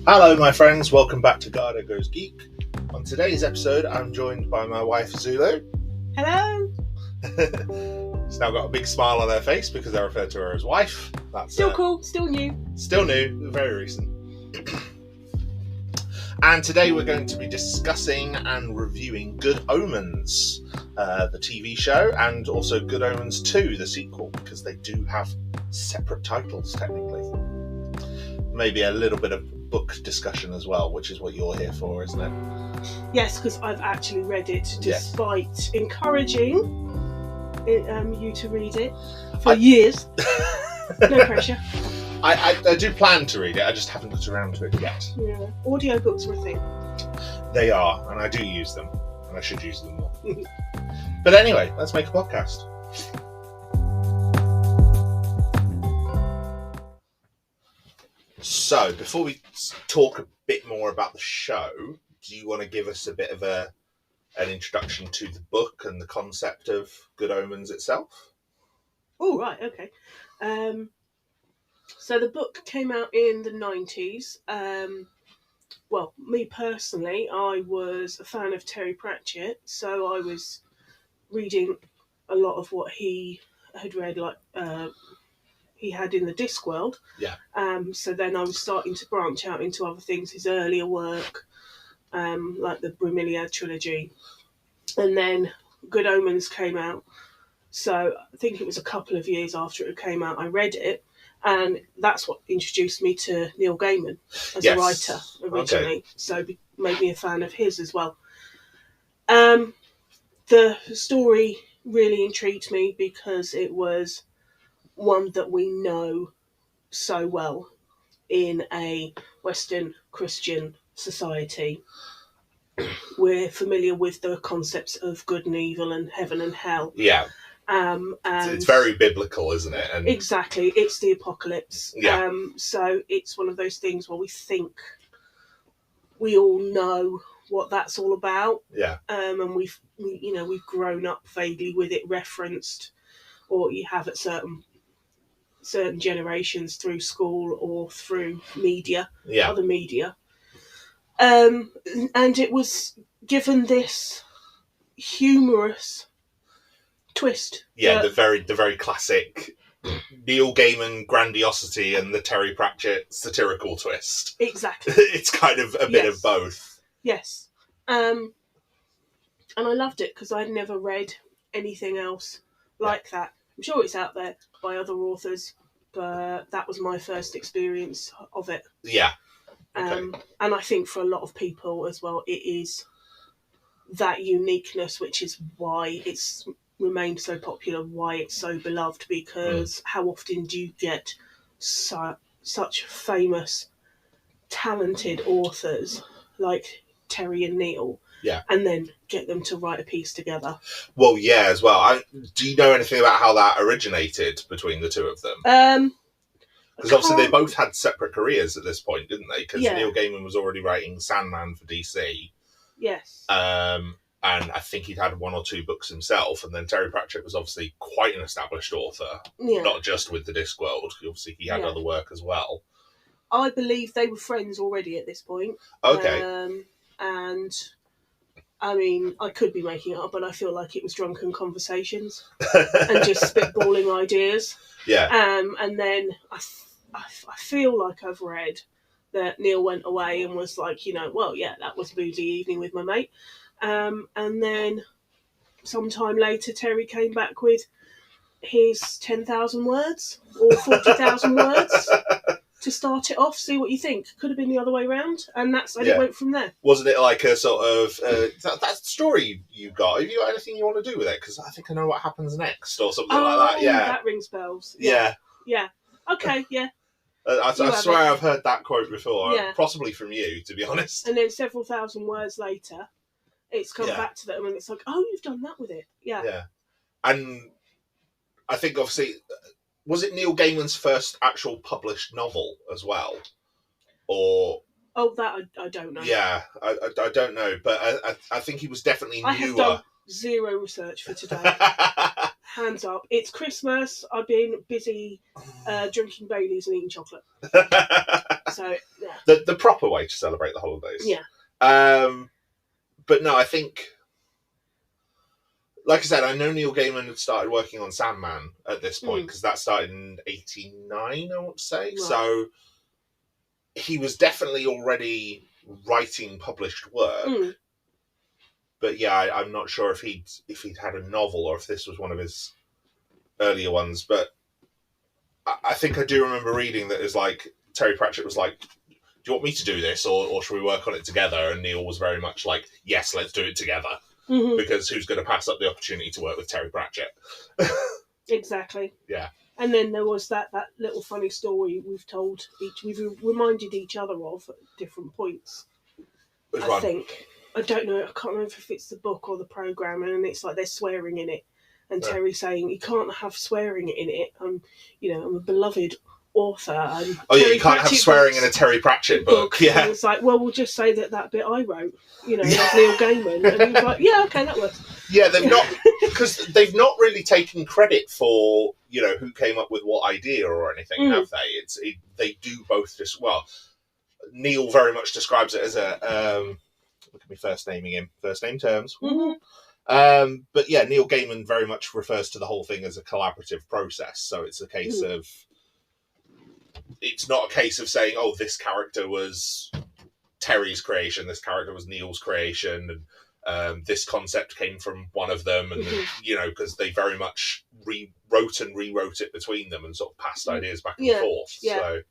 Hello, my friends. Welcome back to Garhdo Goes Geek. On today's episode, I'm joined by my wife, Zulu. Hello. She's now got a big smile on her face because I refer to her as wife. That's Still cool, still new. Still new, very recent. And today we're going to be discussing and reviewing Good Omens, the TV show, and also Good Omens 2, the sequel, because they do have separate titles, technically. Maybe a little bit of book discussion as well, which is what you're here for, isn't it? Yes, because I've actually read it, despite encouraging you to read it for years. No pressure. I do plan to read it, I just haven't got around to it yet. Yeah, audiobooks are a thing. They are, and I do use them, and I should use them more. But anyway, let's make a podcast. So, before we talk a bit more about the show, do you want to give us a bit of an introduction to the book and the concept of Good Omens itself? Oh, right, okay. So the book came out in the 90s. Well, me personally, I was a fan of Terry Pratchett, so I was reading a lot of what he had read, like he had in the Discworld. Yeah. So then I was starting to branch out into other things, his earlier work, like the Bromeliad trilogy. And then Good Omens came out. So I think it was a couple of years after it came out, I read it. And that's what introduced me to Neil Gaiman as a writer originally. Okay. So made me a fan of his as well. The story really intrigued me because it was one that we know so well in a Western Christian society. We're familiar with the concepts of good and evil and heaven and hell. Yeah. And it's very biblical, isn't it? And exactly, it's the apocalypse. Yeah. So it's one of those things where we think we all know what that's all about. Yeah. And we've grown up vaguely with it referenced, or you have at certain generations through school or through media, other media. And it was given this humorous twist. Yeah, the very classic Neil Gaiman grandiosity and the Terry Pratchett satirical twist. Exactly. It's kind of a bit of both. Yes. And I loved it because I'd never read anything else like that. I'm sure it's out there by other authors, but that was my first experience of it. Yeah. Okay. And I think for a lot of people as well, it is that uniqueness, which is why it's remained so popular, why it's so beloved, because how often do you get such famous, talented authors like Terry and Neil, and then get them to write a piece together? Well, yeah, as well. Do you know anything about how that originated between the two of them? Because obviously they both had separate careers at this point, didn't they? Because Neil Gaiman was already writing Sandman for DC. Yes. And I think he'd had one or two books himself. And then Terry Pratchett was obviously quite an established author, not just with the Discworld. Obviously, he had other work as well. I believe they were friends already at this point. Okay. And I mean, I could be making it up, but I feel like it was drunken conversations and just spitballing ideas. Yeah. And then I feel like I've read that Neil went away and was like, that was a boozy evening with my mate. And then sometime later, Terry came back with his 10,000 words or 40,000 words to start it off. See what you think. Could have been the other way around, and it went from there. Wasn't it like a sort of that story you got? Have you got anything you want to do with it? Because I think I know what happens next, or something like that. Yeah, that rings bells. Yeah. Okay. Yeah. I swear I've heard that quote before, possibly from you, to be honest. And then several thousand words later, it's come back to them, and it's like, oh, you've done that with it. Yeah. Yeah. And I think, obviously, was it Neil Gaiman's first actual published novel as well? Or... Oh, that I don't know. Yeah, I don't know, but I think he was definitely newer. I have done zero research for today. Hands up. It's Christmas. I've been busy drinking Baileys and eating chocolate. So Yeah. The proper way to celebrate the holidays. Yeah. But no, I think, like I said, I know Neil Gaiman had started working on Sandman at this point, because that started in 89, I want to say. Right. So he was definitely already writing published work. But yeah, I'm not sure if he'd had a novel or if this was one of his earlier ones. But I think I do remember reading that it was like, Terry Pratchett was like, do you want me to do this, or should we work on it together? And Neil was very much like, yes, let's do it together. Because who's going to pass up the opportunity to work with Terry Pratchett? Exactly. Yeah. And then there was that little funny story we've reminded each other of at different points. Which I one? think. I don't know, I can't remember if it's the book or the programme, and it's like they're swearing in it. And Terry saying, you can't have swearing in it. I'm a beloved author. And you can't have swearing in a Terry Pratchett book. Yeah. And it's like, well, we'll just say that bit I wrote, Neil Gaiman. And he was like, yeah, okay, that works. Yeah, because they've not really taken credit for, who came up with what idea or anything, have they? They do both just, well, Neil very much describes it as a, look at me first naming him, first name terms. But yeah, Neil Gaiman very much refers to the whole thing as a collaborative process. So it's a case of, it's not a case of saying, oh, this character was Terry's creation, this character was Neil's creation, and this concept came from one of them, and because they very much rewrote it between them and sort of passed ideas back and forth. Yeah. So,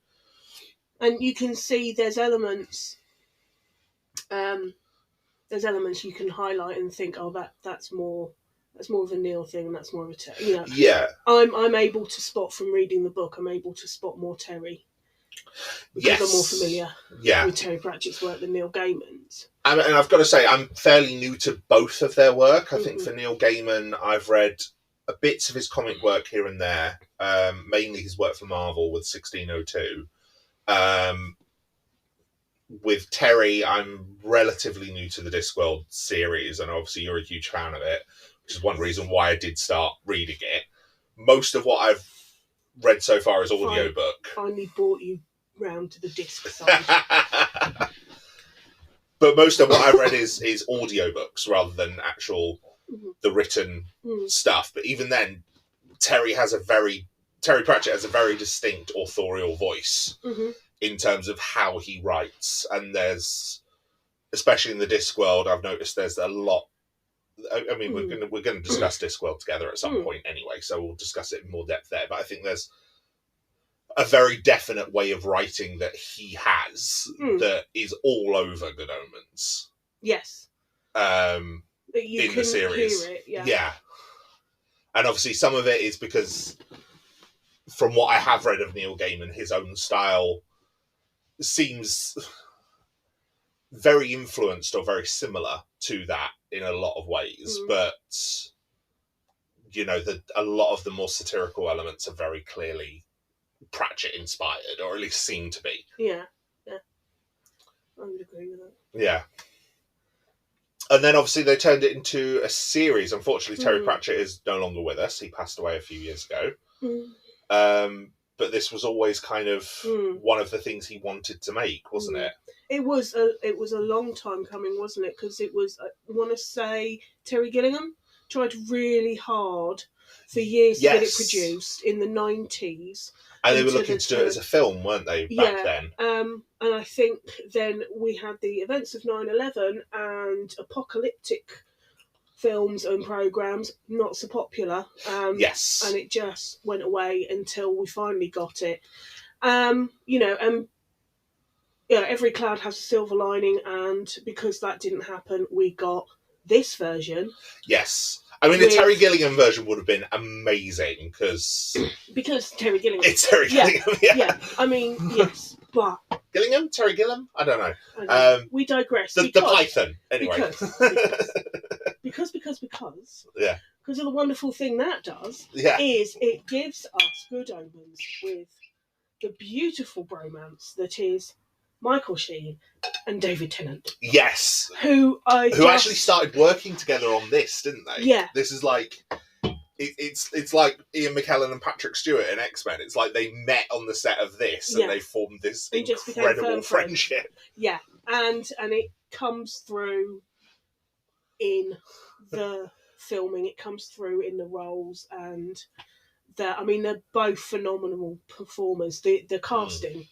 and you can see there's elements you can highlight and think, oh, that's more of a Neil thing, and that's more of a Terry. Yeah. I'm able to spot from reading the book. I'm able to spot more Terry because I'm more familiar with Terry Pratchett's work than Neil Gaiman's. And I've got to say, I'm fairly new to both of their work. I think for Neil Gaiman, I've read bits of his comic work here and there, mainly his work for Marvel with 1602. With Terry, I'm relatively new to the Discworld series, and obviously you're a huge fan of it, which is one reason why I did start reading it. Most of what I've read so far is audiobook. Finally brought you round to the disc side. But most of what I've read is audiobooks rather than actual the written stuff. But even then, Terry Pratchett has a very distinct authorial voice in terms of how he writes. And there's, especially in the Discworld, I've noticed there's a lot. I mean, we're going to discuss Discworld together at some point anyway, so we'll discuss it in more depth there. But I think there's a very definite way of writing that he has that is all over Good Omens. Yes. In the series. Hear it, yeah. And obviously some of it is because, from what I have read of Neil Gaiman, his own style seems very influenced or very similar to that in a lot of ways. But, a lot of the more satirical elements are very clearly Pratchett inspired, or at least seem to be. Yeah. I would agree with that. Yeah. And then obviously they turned it into a series. Unfortunately, Terry Pratchett is no longer with us. He passed away a few years ago. But this was always kind of one of the things he wanted to make, wasn't it? It was a long time coming, wasn't it? Because it was, I want to say, Terry Gilliam tried really hard for years to get it produced in the 90s. And they were looking to do it as a film, weren't they, back then? And I think then we had the events of 9/11 and apocalyptic films and programmes, not so popular. Yes. And it just went away until we finally got it. Every cloud has a silver lining, and because that didn't happen, we got this version. Yes. I mean, the Terry Gilliam version would have been amazing, because Terry Gilliam. It's Terry Gilliam, yeah. I mean, yes, but... Gillingham? Terry Gilliam? I don't know. We digress. The Python, anyway. Because yeah. Because of the wonderful thing that does is it gives us Good Omens with the beautiful bromance that is Michael Sheen and David Tennant. Yes. Who actually started working together on this, didn't they? Yeah. This is like it's like Ian McKellen and Patrick Stewart in X-Men. It's like they met on the set of this and they formed this incredible friendship. Yeah, and it comes through in the filming. It comes through in the roles, and they're both phenomenal performers. The casting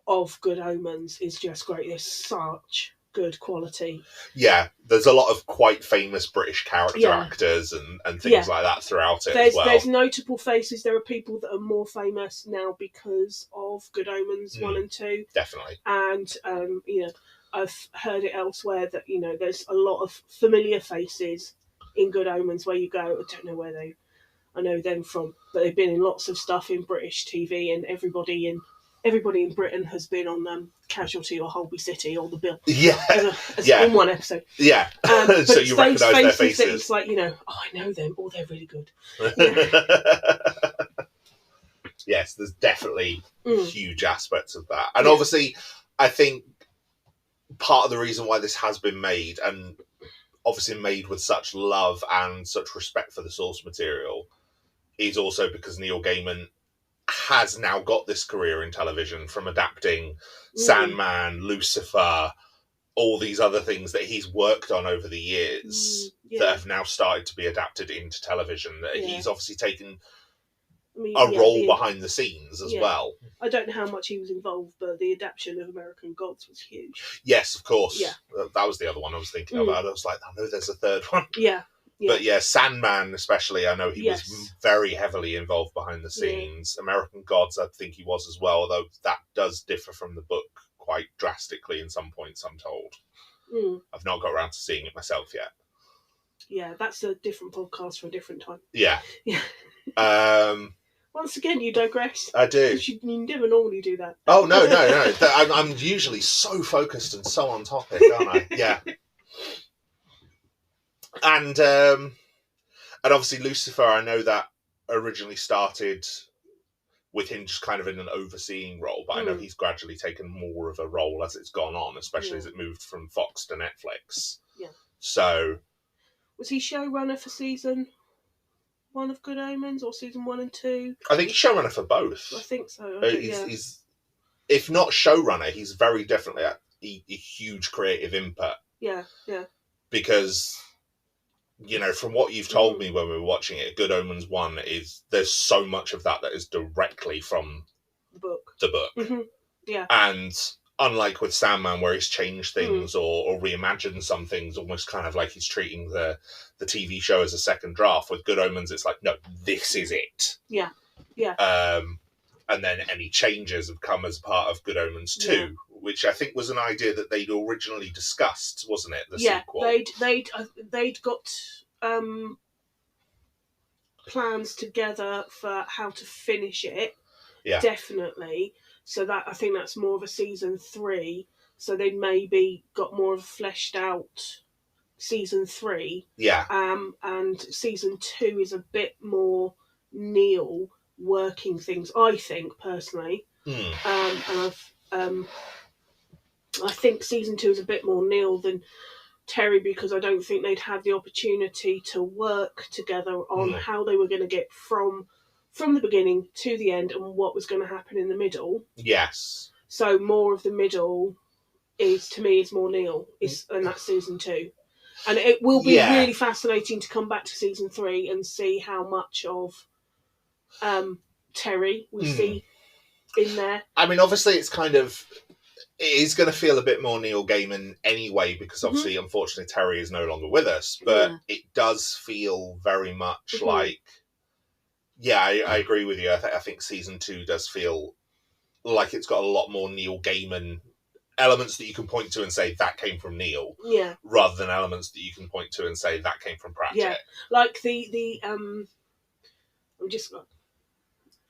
of Good Omens is just great. There's such good quality. Yeah, there's a lot of quite famous British character actors and things like that throughout it as well. There's notable faces. There are people that are more famous now because of Good Omens 1 and 2. Definitely. And, I've heard it elsewhere that, there's a lot of familiar faces in Good Omens where you go, I don't know where I know them from, but they've been in lots of stuff in British TV, and everybody in Britain has been on Casualty or Holby City or The Bill. In one episode. Yeah. But so you recognise their faces. That it's like, I know them, or they're really good. Yes, there's definitely huge aspects of that. And obviously, I think part of the reason why this has been made, and obviously made with such love and such respect for the source material, is also because Neil Gaiman has now got this career in television from adapting Sandman, Lucifer, all these other things that he's worked on over the years that have now started to be adapted into television. He's obviously taken a role behind the scenes as well. I don't know how much he was involved, but the adaptation of American Gods was huge. Yes, of course. Yeah. That was the other one I was thinking about. I was like, I know there's a third one. Yeah. But Sandman especially, I know he was very heavily involved behind the scenes. American Gods, I think he was as well, although that does differ from the book quite drastically in some points, I'm told. I've not got around to seeing it myself yet. Yeah, that's a different podcast for a different time. Yeah. Once again, you digress. I do. You never normally do that. Oh, no. I'm usually so focused and so on topic, aren't I? Yeah. And obviously Lucifer, I know that originally started with him just kind of in an overseeing role, but I know he's gradually taken more of a role as it's gone on, especially as it moved from Fox to Netflix. Yeah. So... Was he showrunner for season 1 of Good Omens, or season 1 and 2? I think he's showrunner for both. I think so. He's, if not showrunner, he's very definitely a huge creative input. Yeah. Because... from what you've told me when we were watching it, Good Omens 1 there's so much of that is directly from the book. Mm-hmm. Yeah. And unlike with Sandman, where he's changed things or reimagined some things, almost kind of like he's treating the TV show as a second draft, with Good Omens, it's like, no, this is it. Yeah. And then any changes have come as part of Good Omens 2, which I think was an idea that they'd originally discussed, wasn't it? The sequel. They'd got plans together for how to finish it. Yeah, definitely. So that, I think that's more of a season 3. So they'd maybe got more of a fleshed out season 3. Yeah. And season 2 is a bit more Neil working things, I think, personally. And I think season 2 is a bit more Neil than Terry, because I don't think they'd had the opportunity to work together on how they were going to get from the beginning to the end and what was going to happen in the middle. Yes. So more of the middle is more Neil, and that's season 2. And it will be really fascinating to come back to season 3 and see how much of Terry we see in there. I mean, obviously it's kind of... It is going to feel a bit more Neil Gaiman anyway, because obviously, unfortunately, Terry is no longer with us. But it does feel very much like... Yeah, I agree with you. I think season 2 does feel like it's got a lot more Neil Gaiman elements that you can point to and say, that came from Neil. Yeah. Rather than elements that you can point to and say, that came from Pratchett. Yeah. Like I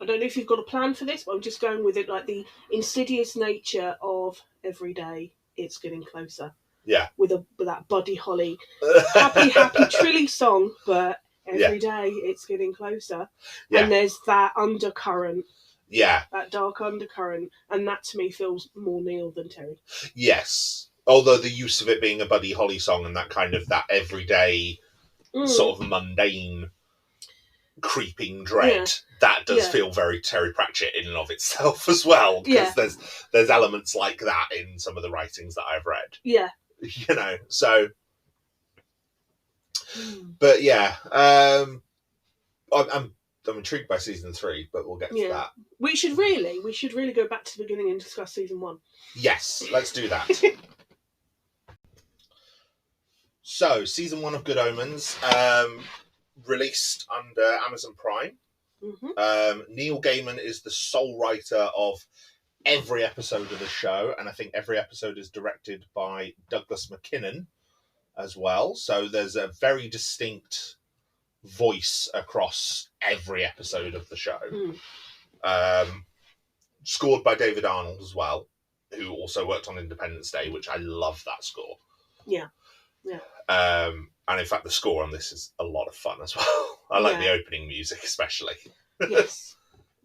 don't know if you've got a plan for this, but I'm just going with it, like the insidious nature of every day it's getting closer. Yeah. With that Buddy Holly happy trilly song, but every day it's getting closer. Yeah. And there's that undercurrent. Yeah. That dark undercurrent. And that to me feels more Neil than Terry. Yes. Although the use of it being a Buddy Holly song and that kind of that everyday sort of mundane creeping dread, that does feel very Terry Pratchett in and of itself as well, Yeah. because there's elements like that in some of the writings that I've read. Yeah. You know, so... But yeah, I'm intrigued by season 3, but we'll get to that. We should really go back to the beginning and discuss season 1. Yes, let's do that. So, season 1 of Good Omens, released under Amazon Prime. Neil Gaiman is the sole writer of every episode of the show, and I think every episode is directed by Douglas McKinnon as well. So there's a very distinct voice across every episode of the show. Scored by David Arnold as well, who also worked on Independence Day, which I love that score. Yeah. And in fact, the score on this is a lot of fun as well. I like the opening music especially. Yes.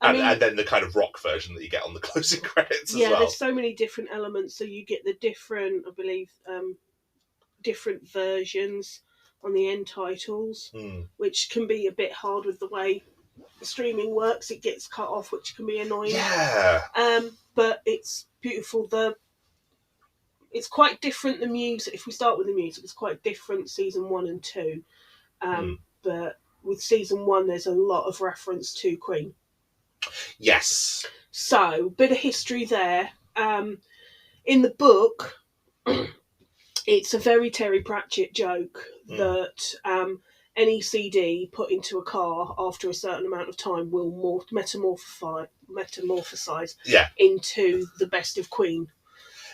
And then the kind of rock version that you get on the closing credits as well. Yeah, there's so many different elements. So you get the different, I believe, different versions on the end titles, which can be a bit hard with the way streaming works. It gets cut off, which can be annoying. Yeah. But it's beautiful. It's quite different, the music. If we start with the music, it's quite different season 1 and 2. But with season 1, there's a lot of reference to Queen. Yes. So, bit of history there. In the book, it's a very Terry Pratchett joke that any CD put into a car after a certain amount of time will metamorphosize into the best of Queen.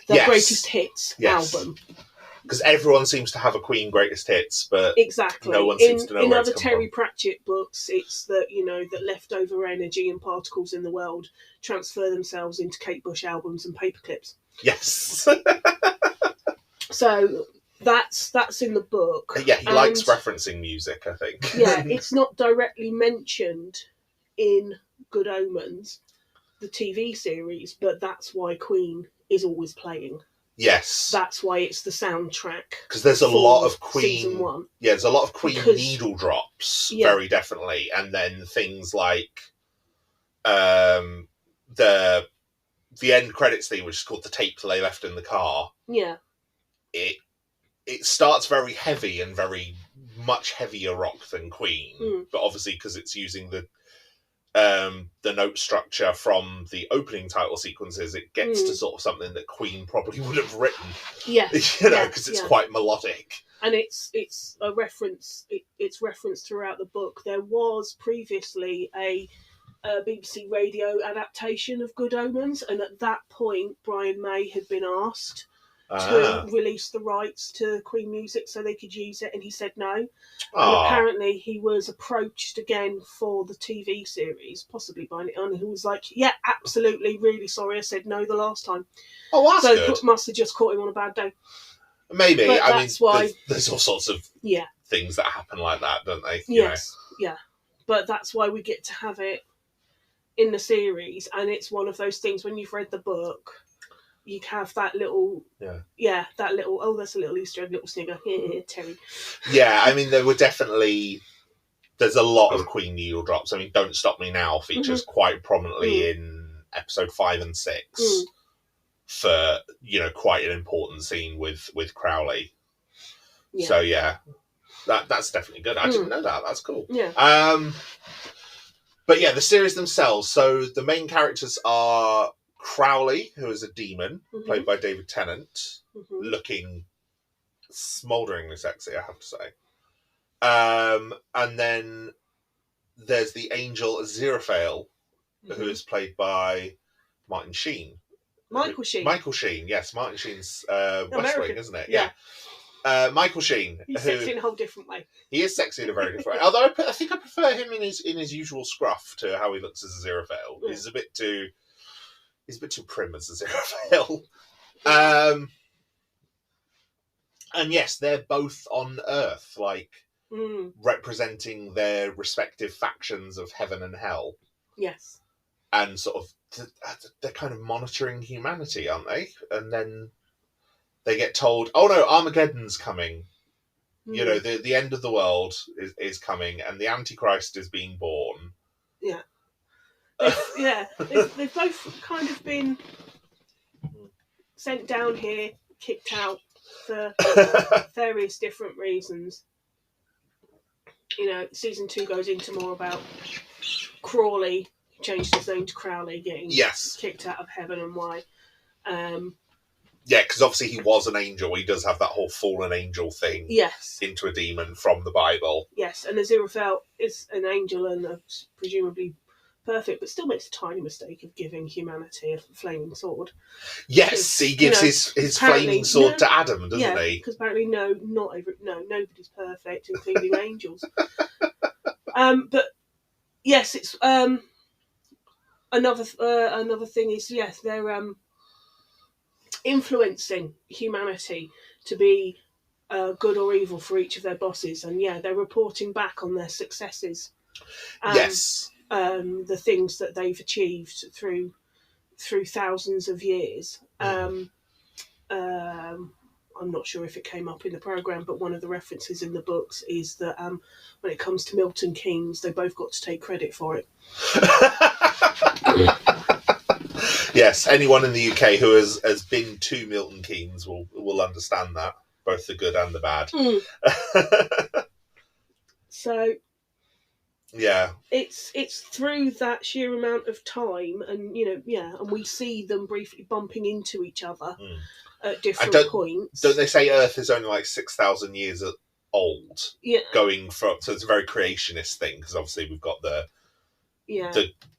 The greatest hits album. Because everyone seems to have a Queen greatest hits, but exactly. No one seems to know in where other it's come Terry from. Pratchett books, it's that, that leftover energy and particles in the world transfer themselves into Kate Bush albums and paper clips. Yes. So that's in the book. Yeah, he likes referencing music, I think. Yeah, it's not directly mentioned in Good Omens, the TV series, but that's why Queen is always playing. Yes. That's why it's the soundtrack. Because there's a lot of Queen... Season 1. Yeah, there's a lot of Queen needle drops, very definitely. And then things like the end credits theme, which is called The Tape They Left in the Car. Yeah. It starts very heavy and very much heavier rock than Queen. But obviously, because it's using the note structure from the opening title sequences, it gets to sort of something that Queen probably would have written. Yeah, because it's quite melodic. And it's a reference. It's referenced throughout the book. There was previously a BBC radio adaptation of Good Omens, and at that point, Brian May had been asked to release the rights to Queen music so they could use it, and he said no. And apparently he was approached again for the TV series, possibly by Nick, and he was like, yeah, absolutely, really sorry, I said no the last time. Oh, that's good. So must have just caught him on a bad day. Maybe. But I mean, why... there's all sorts of things that happen like that, don't they? Yes, yeah. But that's why we get to have it in the series, and it's one of those things when you've read the book, you have that little, that little, that's a little Easter egg, little snigger, Terry. Yeah, I mean, there's a lot of Queen needle drops. I mean, Don't Stop Me Now features quite prominently in episode 5 and 6 for, quite an important scene with Crowley. Yeah. So, yeah, that's definitely good. I didn't know that. That's cool. Yeah. But yeah, the series themselves. So the main characters are Crowley, who is a demon, played by David Tennant, looking smoulderingly sexy, I have to say. And then there's the angel Aziraphale, who is played by Martin Sheen. Michael Sheen. Michael Sheen, yes. Martin Sheen's West Wing, isn't it? Yeah. Michael Sheen. He's sexy in a whole different way. He is sexy in a very different way. Although I think I prefer him in his usual scruff to how he looks as Aziraphale. Yeah. He's a bit too prim as Aziraphale. And yes, they're both on Earth, representing their respective factions of heaven and hell. Yes. And sort of, they're kind of monitoring humanity, aren't they? And then they get told, oh no, Armageddon's coming. You know, the end of the world is coming, and the Antichrist is being born. Yeah. They've both kind of been sent down here, kicked out for various different reasons. You know, season 2 goes into more about Crawley, who changed his name to Crowley, getting kicked out of heaven and why. Yeah, because obviously he was an angel. He does have that whole fallen angel thing. Yes. Into a demon from the Bible. Yes, and Aziraphale is an angel and presumably perfect, but still makes a tiny mistake of giving humanity a flaming sword. Yes, he gives his flaming sword to Adam, doesn't he? Because apparently nobody's perfect, including angels. But yes, it's another thing is they're influencing humanity to be good or evil for each of their bosses, and they're reporting back on their successes. Yes. The things that they've achieved through thousands of years. I'm not sure if it came up in the programme, but one of the references in the books is that when it comes to Milton Keynes, they both got to take credit for it. Yes, anyone in the UK who has been to Milton Keynes will understand that, both the good and the bad. So yeah, it's through that sheer amount of time, and and we see them briefly bumping into each other at different points. Don't they say Earth is only like 6,000 years old? Yeah, going from, so it's a very creationist thing, because obviously we've got the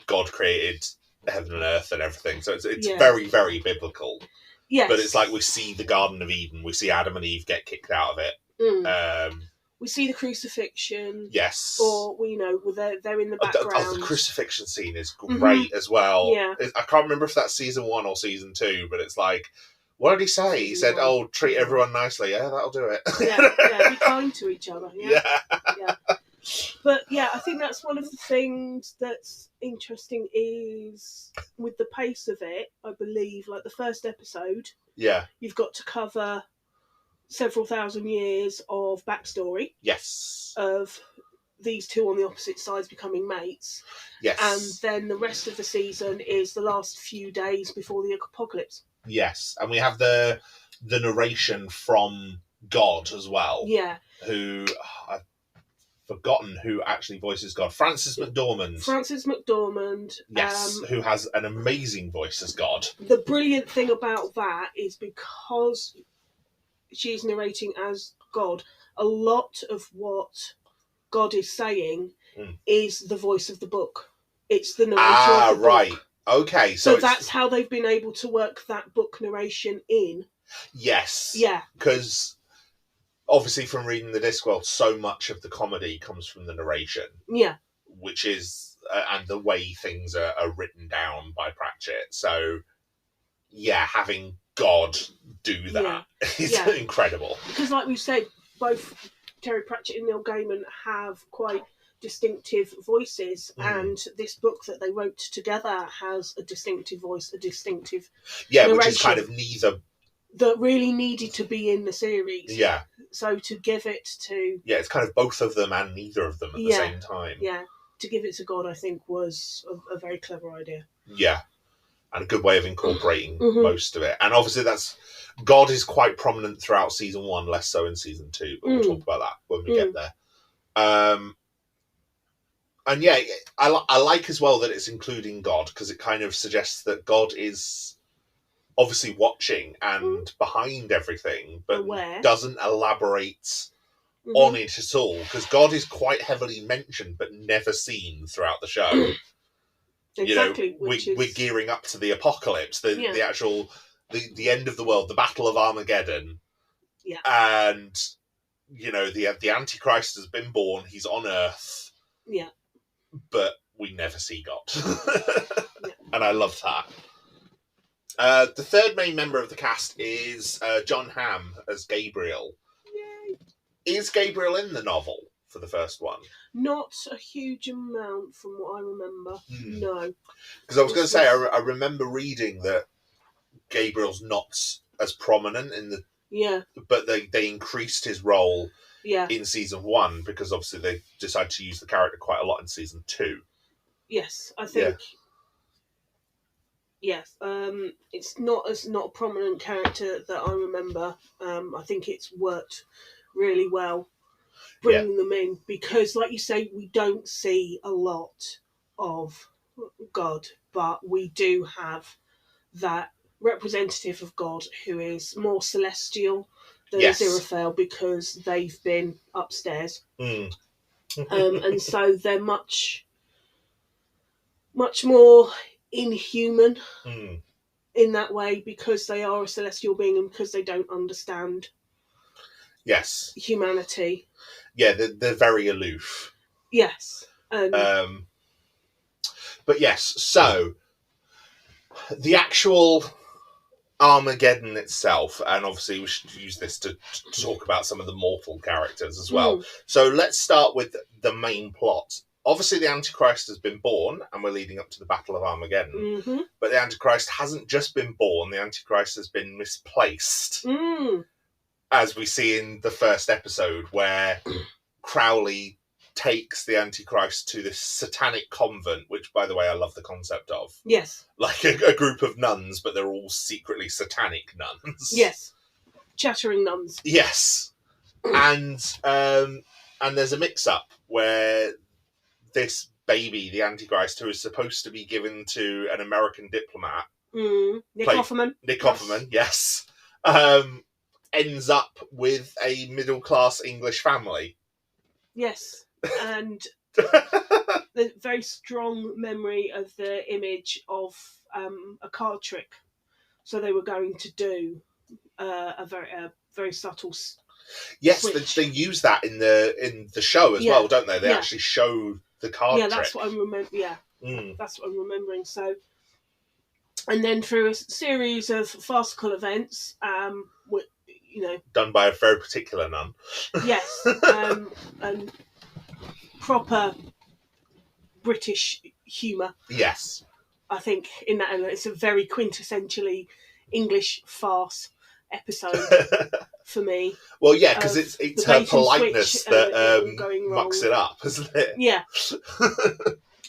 God created heaven and earth and everything, so it's very, very biblical. Yes, but it's like we see the Garden of Eden, we see Adam and Eve get kicked out of it. We see the crucifixion. Yes. Or they're in the background. The crucifixion scene is great as well. Yeah. I can't remember if that's season 1 or season 2, but it's like, what did he say? He said, treat everyone nicely. Yeah, that'll do it. Be kind to each other. Yeah. But I think that's one of the things that's interesting is with the pace of it, I believe, like the first episode, you've got to cover several thousand years of backstory. Yes. Of these two on the opposite sides becoming mates. Yes. And then the rest of the season is the last few days before the apocalypse. Yes. And we have the narration from God as well. Yeah. Who, I've forgotten who actually voices God. Frances McDormand. Yes, who has an amazing voice as God. The brilliant thing about that is because she's narrating as God, a lot of what God is saying is the voice of the book. It's the narrator of the right. book. Okay. So that's how they've been able to work that book narration in. Yes. Yeah. Because obviously from reading the Discworld, so much of the comedy comes from the narration. Yeah. Which is, and the way things are written down by Pratchett. So, having God do that is incredible. Because like we've said, both Terry Pratchett and Neil Gaiman have quite distinctive voices, and this book that they wrote together has a distinctive voice, a distinctive narration, which is kind of neither... that really needed to be in the series. Yeah. So to give it to... Yeah, it's kind of both of them and neither of them at the same time. Yeah. To give it to God, I think, was a very clever idea. Yeah. And a good way of incorporating most of it. And obviously God is quite prominent throughout season 1, less so in season 2, but we'll talk about that when we get there. And I like as well that it's including God, because it kind of suggests that God is obviously watching and behind everything, but doesn't elaborate on it at all, because God is quite heavily mentioned but never seen throughout the show. Exactly. We're gearing up to the apocalypse, the actual the end of the world, the Battle of Armageddon. Yeah. And the Antichrist has been born, he's on Earth. Yeah. But we never see God. And I love that. The third main member of the cast is John Hamm as Gabriel. Yay. Is Gabriel in the novel for the first one? Not a huge amount from what I remember. No. Because I was going to say, I remember reading that Gabriel's not as prominent in the Yeah. But they increased his role Yeah. in season 1 because obviously they decided to use the character quite a lot in season 2. Yes, I think. Yes, it's not a prominent character that I remember. I think it's worked really well bringing them in because, like you say, we don't see a lot of God, but we do have that representative of God who is more celestial than Aziraphale because they've been upstairs. Mm. And so they're much more inhuman in that way because they are a celestial being and because they don't understand humanity. Yeah, they're very aloof. Yes. But yes, so the actual Armageddon itself, and obviously we should use this to talk about some of the mortal characters as well. So let's start with the main plot. Obviously, the Antichrist has been born, and we're leading up to the Battle of Armageddon. But the Antichrist hasn't just been born, the Antichrist has been misplaced. As we see in the first episode, where Crowley takes the Antichrist to this satanic convent, which, by the way, I love the concept of. Yes. Like a group of nuns, but they're all secretly satanic nuns. Yes. Chattering nuns. Yes. And there's a mix-up where this baby, the Antichrist, who is supposed to be given to an American diplomat, Nick Offerman, yes, ends up with a middle-class English family. Yes, and the very strong memory of the image of a card trick. So they were going to do a very subtle. Yes, switch. they use that in the show as well, don't they? They actually show the card trick. Yeah, that's what I'm that's what I'm remembering. So, and then through a series of farcical events, done by a very particular nun. Yes, and proper British humour. Yes, I think in that it's a very quintessentially English farce episode for me. Well, yeah, because it's her politeness that mucks it up, isn't it? Yeah,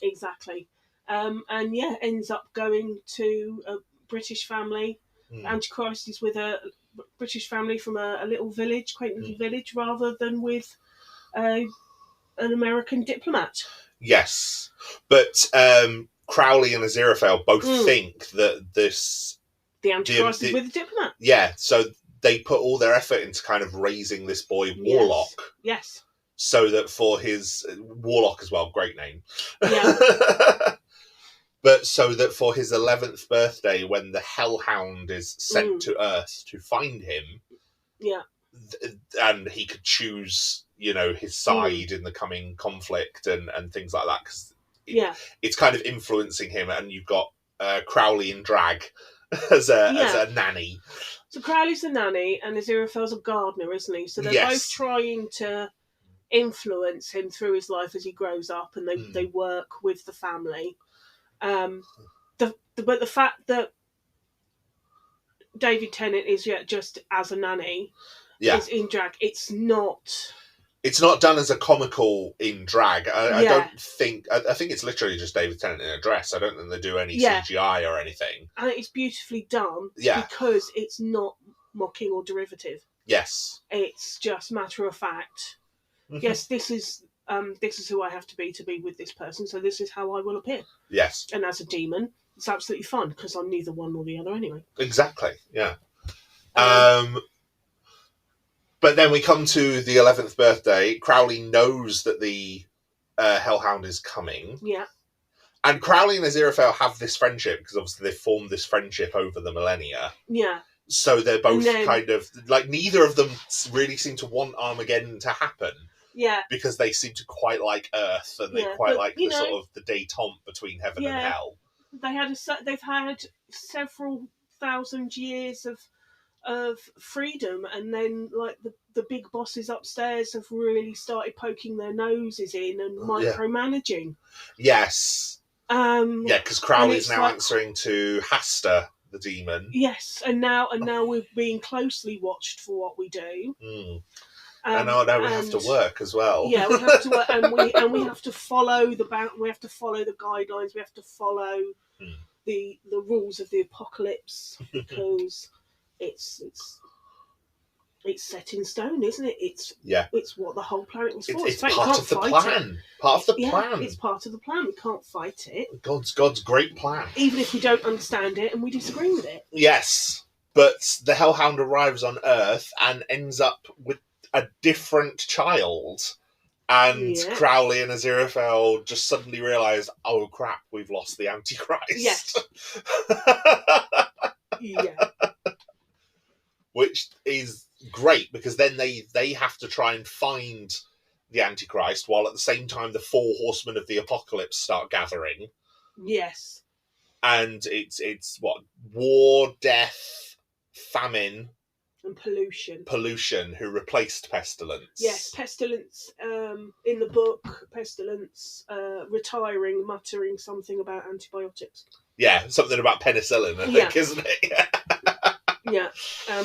exactly. And ends up going to a British family. Antichrist is with a British family from a little village, quaint little village, rather than with an American diplomat. Yes, but Crowley and Aziraphale both think that the Antichrist is with a diplomat. Yeah, so they put all their effort into kind of raising this boy Warlock. Yes. So that for his Warlock as well, great name. Yeah. But so that for his 11th birthday, when the Hellhound is sent to Earth to find him, and he could choose, his side in the coming conflict and things like that, because it's kind of influencing him, and you've got Crowley in drag as a nanny. So Crowley's the nanny, and Aziraphale's a gardener, isn't he? So they're both trying to influence him through his life as he grows up, and they work with the family. But the fact that David Tennant is just as a nanny is in drag, it's not done as a comical in drag. I don't think. I think it's literally just David Tennant in a dress. I don't think they do any CGI or anything. And it's beautifully done because it's not mocking or derivative. Yes. It's just matter of fact. Yes, this is who I have to be with this person, so this is how I will appear. Yes. And as a demon, it's absolutely fun because I'm neither one nor the other anyway. Exactly, yeah. But then we come to the 11th birthday. Crowley knows that the Hellhound is coming. Yeah. And Crowley and Aziraphale have this friendship because obviously they've formed this friendship over the millennia. Yeah. So they're both kind of, like, neither of them really seem to want Armageddon to happen. Yeah. Because they seem to quite like Earth, and they quite like the sort of the détente between heaven and hell. They've had several thousand years of freedom, and then like the big bosses upstairs have really started poking their noses in and micromanaging. Yes. Because Crowley's now answering to Hasta, the demon. Yes, and now we're being closely watched for what we do. And now we have to work as well. Yeah, we have to work, and we have to follow we have to follow the guidelines. We have to follow the rules of the apocalypse, because it's set in stone, isn't it? It's what the whole planet was for. It's part of the plan. Part of the plan. It's part of the plan. We can't fight it. God's great plan. Even if we don't understand it and we disagree with it. Yes, but the Hellhound arrives on Earth and ends up with a different child. And Crowley and Aziraphale just suddenly realise, oh crap, we've lost the Antichrist. Yes. Yeah. Which is great, because then they have to try and find the Antichrist, while at the same time the 4 horsemen of the apocalypse start gathering. Yes. And it's what? War, death, famine, and pollution, who replaced pestilence. Yes, pestilence, in the book, pestilence retiring, muttering something about antibiotics. Yeah, something about penicillin, I think, isn't it? Yeah,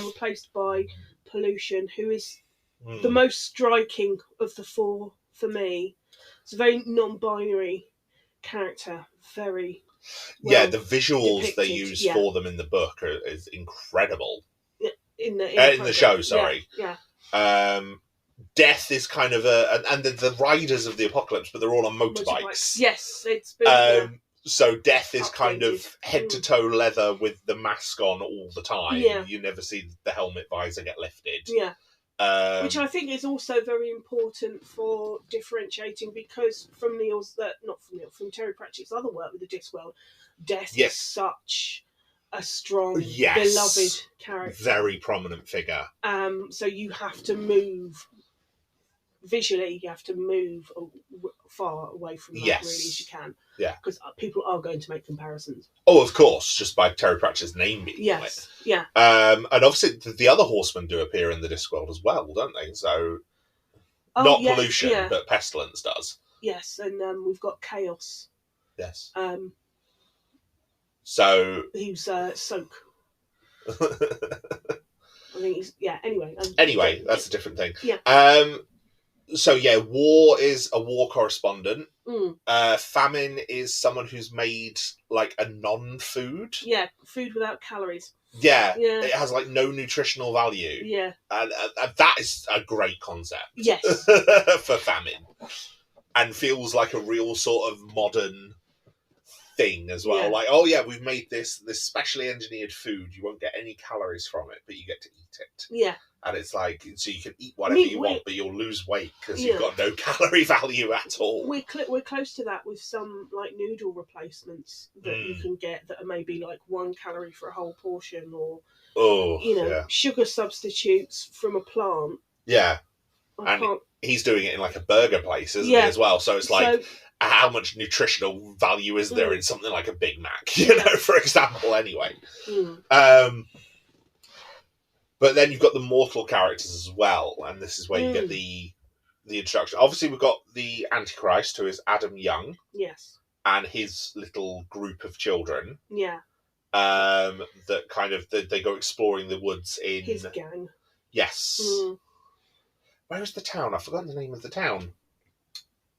replaced by pollution, who is the most striking of the 4 for me. It's a very non-binary character, very well the visuals depicted. They use for them in the book is incredible. In the show, sorry. Yeah. Death is kind of and the riders of the apocalypse, but they're all on motorbikes. Yes, it's been, so Death is kind of head to toe leather with the mask on all the time. Yeah. You never see the helmet visor get lifted. Yeah. Which I think is also very important for differentiating, because from Terry Pratchett's other work with the Discworld, Death is such a strong, beloved character. Very prominent figure. So you have to move visually, you have to move far away from that really as you can. Yeah. Because people are going to make comparisons. Oh, of course, just by Terry Pratchett's name being on it. Yeah. And obviously the other horsemen do appear in the Discworld as well, don't they? So not pollution, but pestilence does. Yes, and we've got chaos. Yes. So who's Soak? I think he's Anyway. That's a different thing. Yeah. So War is a war correspondent. Famine is someone who's made like a non-food. Yeah, food without calories. Yeah. It has like no nutritional value. Yeah. And that is a great concept. Yes. For famine, and feels like a real sort of modern thing as well. Like, we've made this specially engineered food. You won't get any calories from it, but you get to eat it. Yeah. And it's like, so you can eat whatever you want, but you'll lose weight because you've got no calorie value at all. We're close to that with some like noodle replacements that you can get that are maybe like 1 calorie for a whole portion, or sugar substitutes from a plant. Yeah. He's doing it in like a burger place, isn't he, as well? So it's like, how much nutritional value is there in something like a Big Mac, for example, anyway. But then you've got the mortal characters as well, and this is where you get the introduction. Obviously, we've got the Antichrist, who is Adam Young. Yes. And his little group of children. Yeah. That kind of, they go exploring the woods in... His gang. Yes. Where is the town? I've forgotten the name of the town.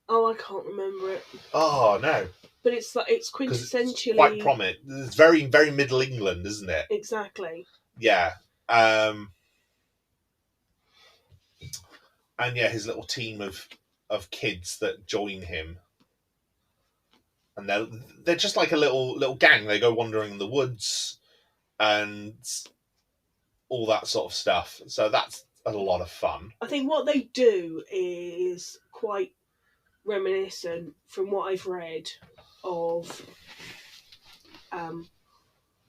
Oh, I can't remember it. Oh, no. But it's like, it's quintessentially... It's quite prominent. It's very, very Middle England, isn't it? Exactly. Yeah. And his little team of kids that join him, and they're just like a little gang. They go wandering in the woods and all that sort of stuff. So that's a lot of fun. I think what they do is quite reminiscent, from what I've read, of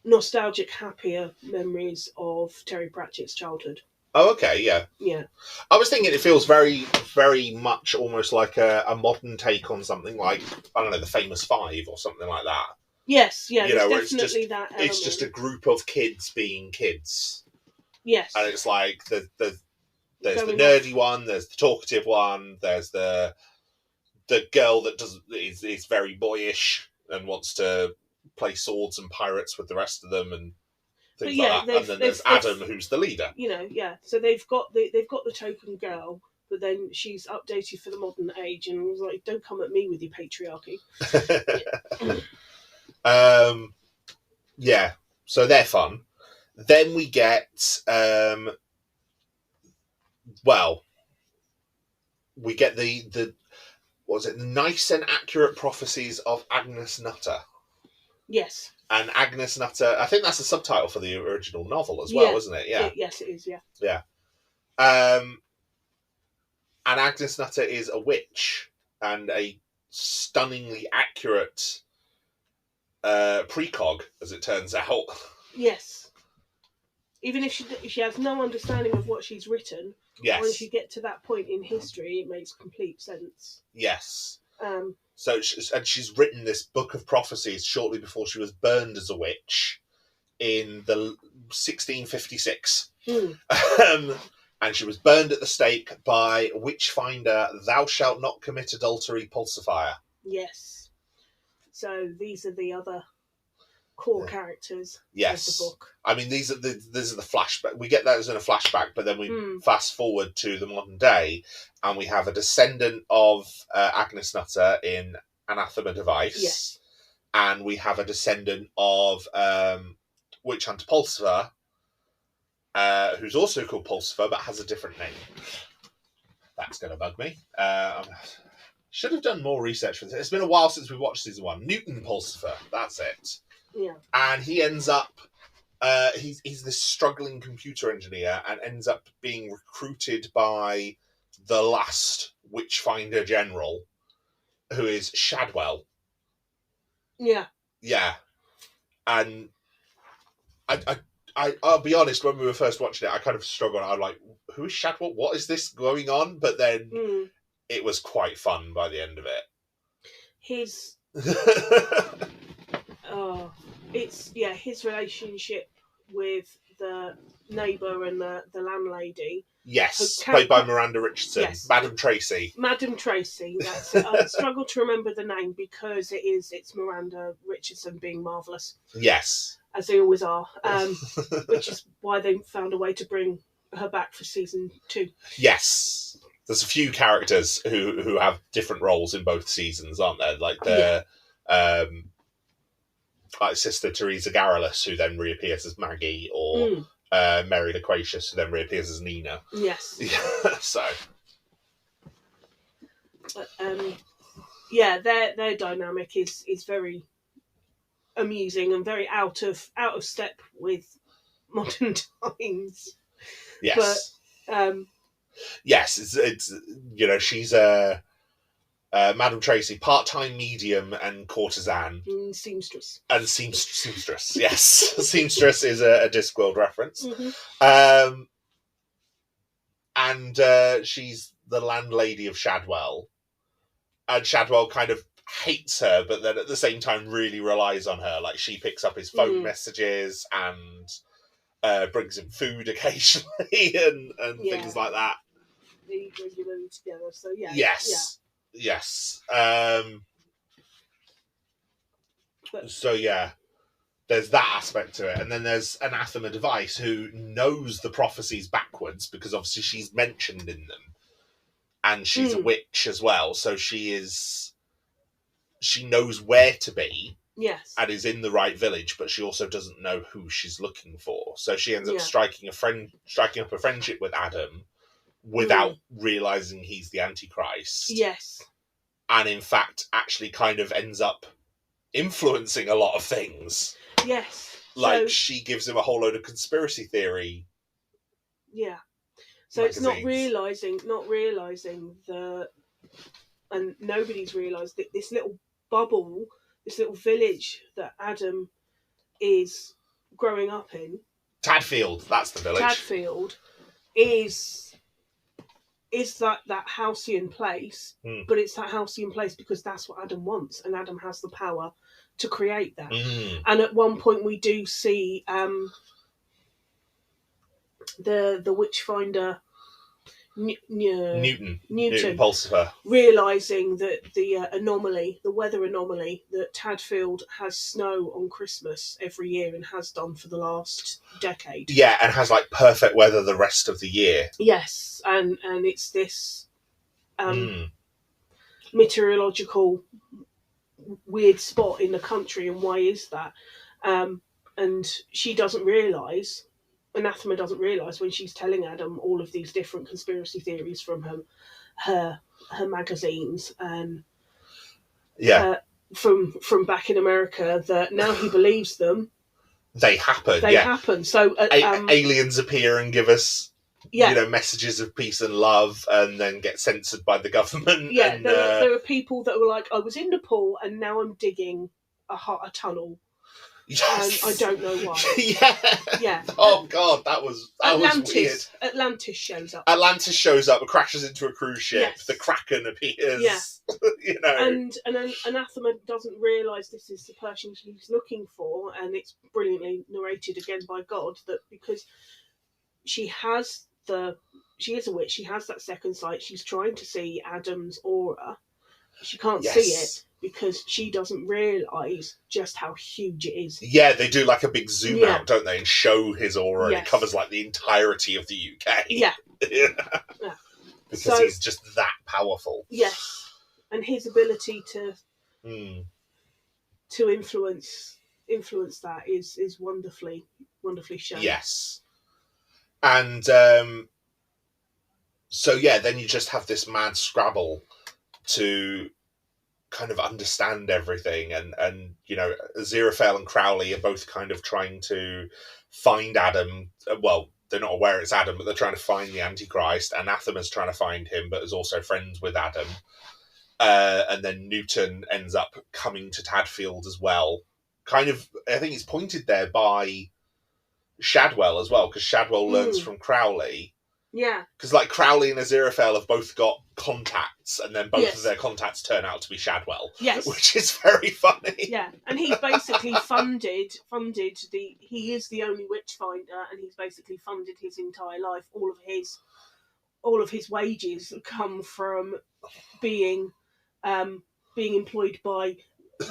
nostalgic, happier memories of Terry Pratchett's childhood. Oh, okay, yeah. Yeah. I was thinking it feels very, very much almost like a modern take on something like, I don't know, The Famous Five or something like that. Yes, yeah, there's definitely that element. It's just a group of kids being kids. Yes. And it's like, there's the nerdy one, there's the talkative one, there's the girl that is very boyish and wants to play swords and pirates with the rest of them, and things yeah, like that. And then there's Adam, who's the leader. You know, yeah. So they've got the token girl, but then she's updated for the modern age, and was like, "Don't come at me with your patriarchy." Yeah, so they're fun. Then we get, we get the what was it? The Nice and Accurate Prophecies of Agnes Nutter. Yes. And Agnes Nutter, I think that's the subtitle for the original novel as well, isn't it? Yeah. Yes, it is. Yeah. Yeah. And Agnes Nutter is a witch and a stunningly accurate precog, as it turns out. Yes. Even if she has no understanding of what she's written, yes. Once you get to that point in history, it makes complete sense. Yes. So she's written this book of prophecies shortly before she was burned as a witch in the 1656. And she was burned at the stake by Witchfinder, Thou Shalt Not Commit Adultery Pulsifier. Yes. So these are the other core characters of the book. I mean, these are the flashback. We get those in a flashback, but then we fast forward to the modern day, and we have a descendant of Agnes Nutter in Anathema Device. Yes. And we have a descendant of Witch Hunter Pulsifer, who's also called Pulsifer, but has a different name. That's going to bug me. Should have done more research for this. It's been a while since we watched season 1. Newton Pulsifer, that's it. Yeah. And he ends up, he's this struggling computer engineer and ends up being recruited by the last Witchfinder general, who is Shadwell. Yeah. Yeah. And I'll be honest, when we were first watching it, I kind of struggled. I'm like, who is Shadwell? What is this going on? But then it was quite fun by the end of it. His his relationship with the neighbour and the landlady. Yes, played by Miranda Richardson. Yes. Madam Tracy. Madam Tracy, that's it. I struggle to remember the name because it's Miranda Richardson being marvellous. Yes. As they always are. Which is why they found a way to bring her back for season 2. Yes. There's a few characters who have different roles in both seasons, aren't there? Like like Sister Teresa Garrulus, who then reappears as Maggie, or Mary Loquacious, who then reappears as Nina. Yes. So. But, their dynamic is very amusing and very out of step with modern times. Yes. But yes, it's she's a Madam Tracy, part-time medium and courtesan. Seamstress. And seamstress, yes. Seamstress is a Discworld reference. Mm-hmm. And she's the landlady of Shadwell. And Shadwell kind of hates her, but then at the same time really relies on her. Like, she picks up his phone messages and brings him food occasionally and things like that. They eat regularly together, so yeah. Yes. Yeah. Yes. So yeah, there's that aspect to it. And then there's Anathema Device, who knows the prophecies backwards, because obviously she's mentioned in them. And she's a witch as well, so she knows where to be. Yes. And is in the right village, but she also doesn't know who she's looking for. So she ends up striking up a friendship with Adam without realising he's the Antichrist. Yes. And in fact, actually kind of ends up influencing a lot of things. Yes. Like, she gives him a whole load of conspiracy theory. Yeah. So magazines. It's not realising and nobody's realised that this little bubble, this little village that Adam is growing up in. Tadfield, that's the village. Tadfield is that halcyon place, but it's that halcyon place because that's what Adam wants, and Adam has the power to create that. And at one point we do see the Witchfinder Newton Pulsifer, realising that the weather anomaly, that Tadfield has snow on Christmas every year and has done for the last decade. Yeah, and has like perfect weather the rest of the year. Yes, and it's this meteorological weird spot in the country, and why is that? And she doesn't realise, Anathema doesn't realise when she's telling Adam all of these different conspiracy theories from her magazines and from back in America, that now he believes them. They happen. They happen. So aliens appear and give us messages of peace and love, and then get censored by the government. Yeah, and, there are people that were like, I was in Nepal and now I'm digging a tunnel. Yes. And I don't know why. Yeah. Oh God, that was weird. Atlantis shows up. Atlantis shows up and crashes into a cruise ship. Yes. The Kraken appears. Yeah. And then Anathema doesn't realise this is the person she's looking for, and it's brilliantly narrated again by God, that because she is a witch, she has that second sight, she's trying to see Adam's aura. She can't see it because she doesn't realise just how huge it is. Yeah, they do like a big zoom out, don't they, and show his aura, and it covers like the entirety of the UK. Yeah. Because he's just that powerful. Yes. And his ability to influence that is wonderfully shown. Yes. And then you just have this mad scrabble to kind of understand everything, and Aziraphale and Crowley are both kind of trying to find Adam. Well, they're not aware it's Adam, but they're trying to find the Antichrist. Anathema's trying to find him, but is also friends with Adam. And then Newton ends up coming to Tadfield as well. Kind of, I think it's pointed there by Shadwell as well, because Shadwell learns from Crowley. Yeah. Because like Crowley and Aziraphale have both got contacts, and then both of their contacts turn out to be Shadwell. Yes. Which is very funny. Yeah. And he's basically funded he is the only witch finder, and he's basically funded his entire life. All of his wages come from being employed by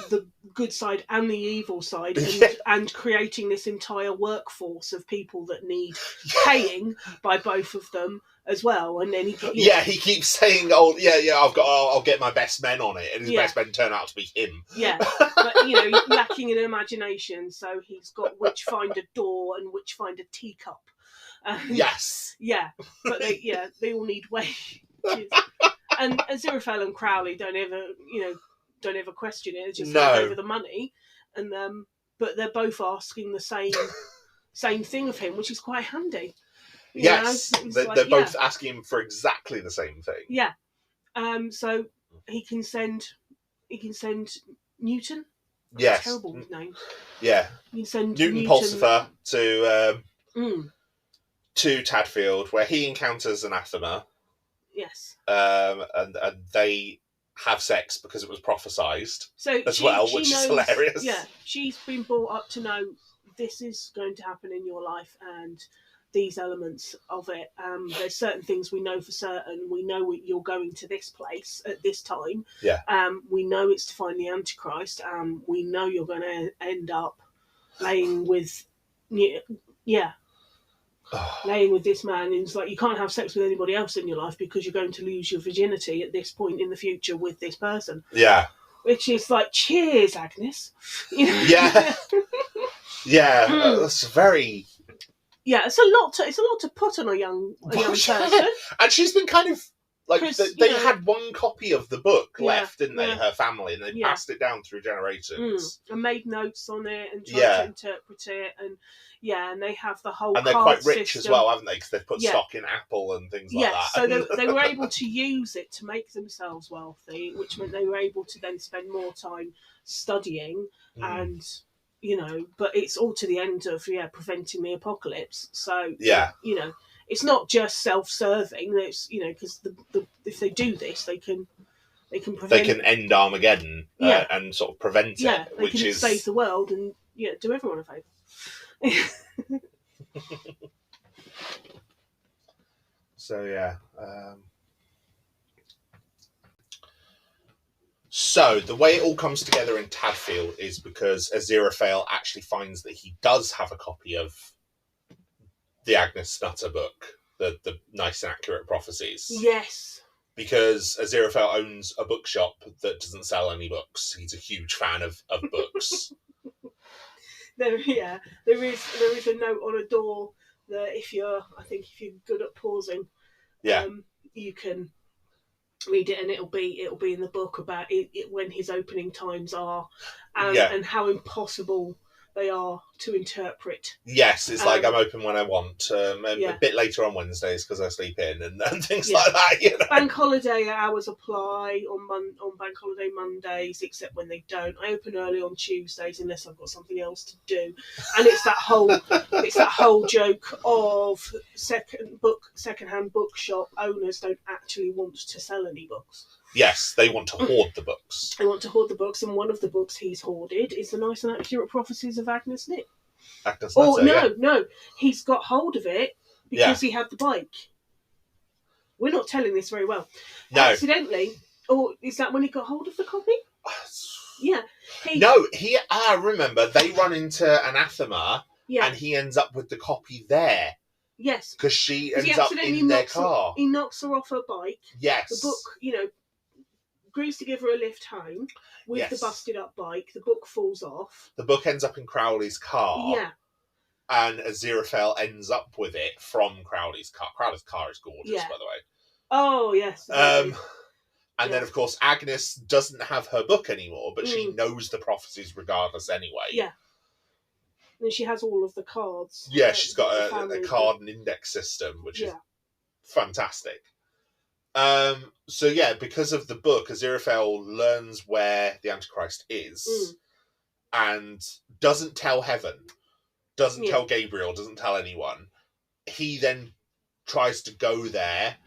the good side and the evil side, and creating this entire workforce of people that need paying by both of them as well. And then he keeps saying, I'll get my best men on it, and his best men turn out to be him. Yeah, but lacking in imagination, so he's got Witchfinder door and Witchfinder teacup. Yes. Yeah, but they all need wages. And Aziraphale and Crowley don't ever question it. It's just hand over the money, and but they're both asking the same thing of him, which is quite handy. Yes, they're both asking him for exactly the same thing. Yeah. So he can send Newton. Yes. Terrible name. Yeah. He can send Newton Pulsifer to Tadfield, where he encounters Anathema. Yes. And they have sex because it was prophesized which knows, is hilarious. Yeah, she's been brought up to know this is going to happen in your life, and these elements of it. There's certain things we know for certain. We know you're going to this place at this time. Yeah. We know it's to find the Antichrist. We know you're going to end up laying with laying with this man, and it's like you can't have sex with anybody else in your life because you're going to lose your virginity at this point in the future with this person. Yeah. Which is like, cheers, Agnes. Yeah. Yeah. That's very. Yeah, it's a lot to put on a young person. And she's been kind of like they had one copy of the book left, didn't they? Her family, and they passed it down through generations and made notes on it and tried to interpret it, and they have the whole. And they're quite rich system as well, haven't they? Because they've put stock in Apple and things like that. So they were able to use it to make themselves wealthy, which meant they were able to then spend more time studying and. But it's all to the end of preventing the apocalypse. So it's not just self-serving. It's because if they do this, they can prevent. They can end Armageddon and sort of prevent it. They can save the world and do everyone a favour. So yeah. So the way it all comes together in Tadfield is because Aziraphale actually finds that he does have a copy of the Agnes Nutter book, the Nice and Accurate Prophecies. Yes. Because Aziraphale owns a bookshop that doesn't sell any books. He's a huge fan of books. There is a note on a door that if you're good at pausing, you can read it, and it'll be in the book about it when his opening times are, and how impossible they are to interpret. Yes, it's like I'm open when I want. A bit later on Wednesdays because I sleep in and things like that. You know? Bank holiday hours apply on Bank Holiday Mondays, except when they don't. I open early on Tuesdays unless I've got something else to do. And it's that whole joke of second-hand bookshop owners don't actually want to sell any books. Yes, they want to hoard the books. They want to hoard the books, and one of the books he's hoarded is the Nice and Accurate Prophecies of Agnes Nitt. No, he's got hold of it because he had the bike. We're not telling this very well. No. Accidentally, or is that when he got hold of the copy? Yeah. I remember they run into Anathema and he ends up with the copy there. Yes. Because she ends up in their car. He knocks her off her bike. Yes. The book, agrees to give her a lift home with the busted up bike. The book falls off. The book ends up in Crowley's car. Yeah. And Aziraphale ends up with it from Crowley's car. Crowley's car is gorgeous, by the way. Oh, yes. And then, of course, Agnes doesn't have her book anymore, but she knows the prophecies regardless anyway. Yeah. And she has all of the cards. Yeah, she's got a card and index system, which is fantastic. Because of the book, Aziraphale learns where the Antichrist is and doesn't tell Heaven, doesn't tell Gabriel, doesn't tell anyone. He then tries to go there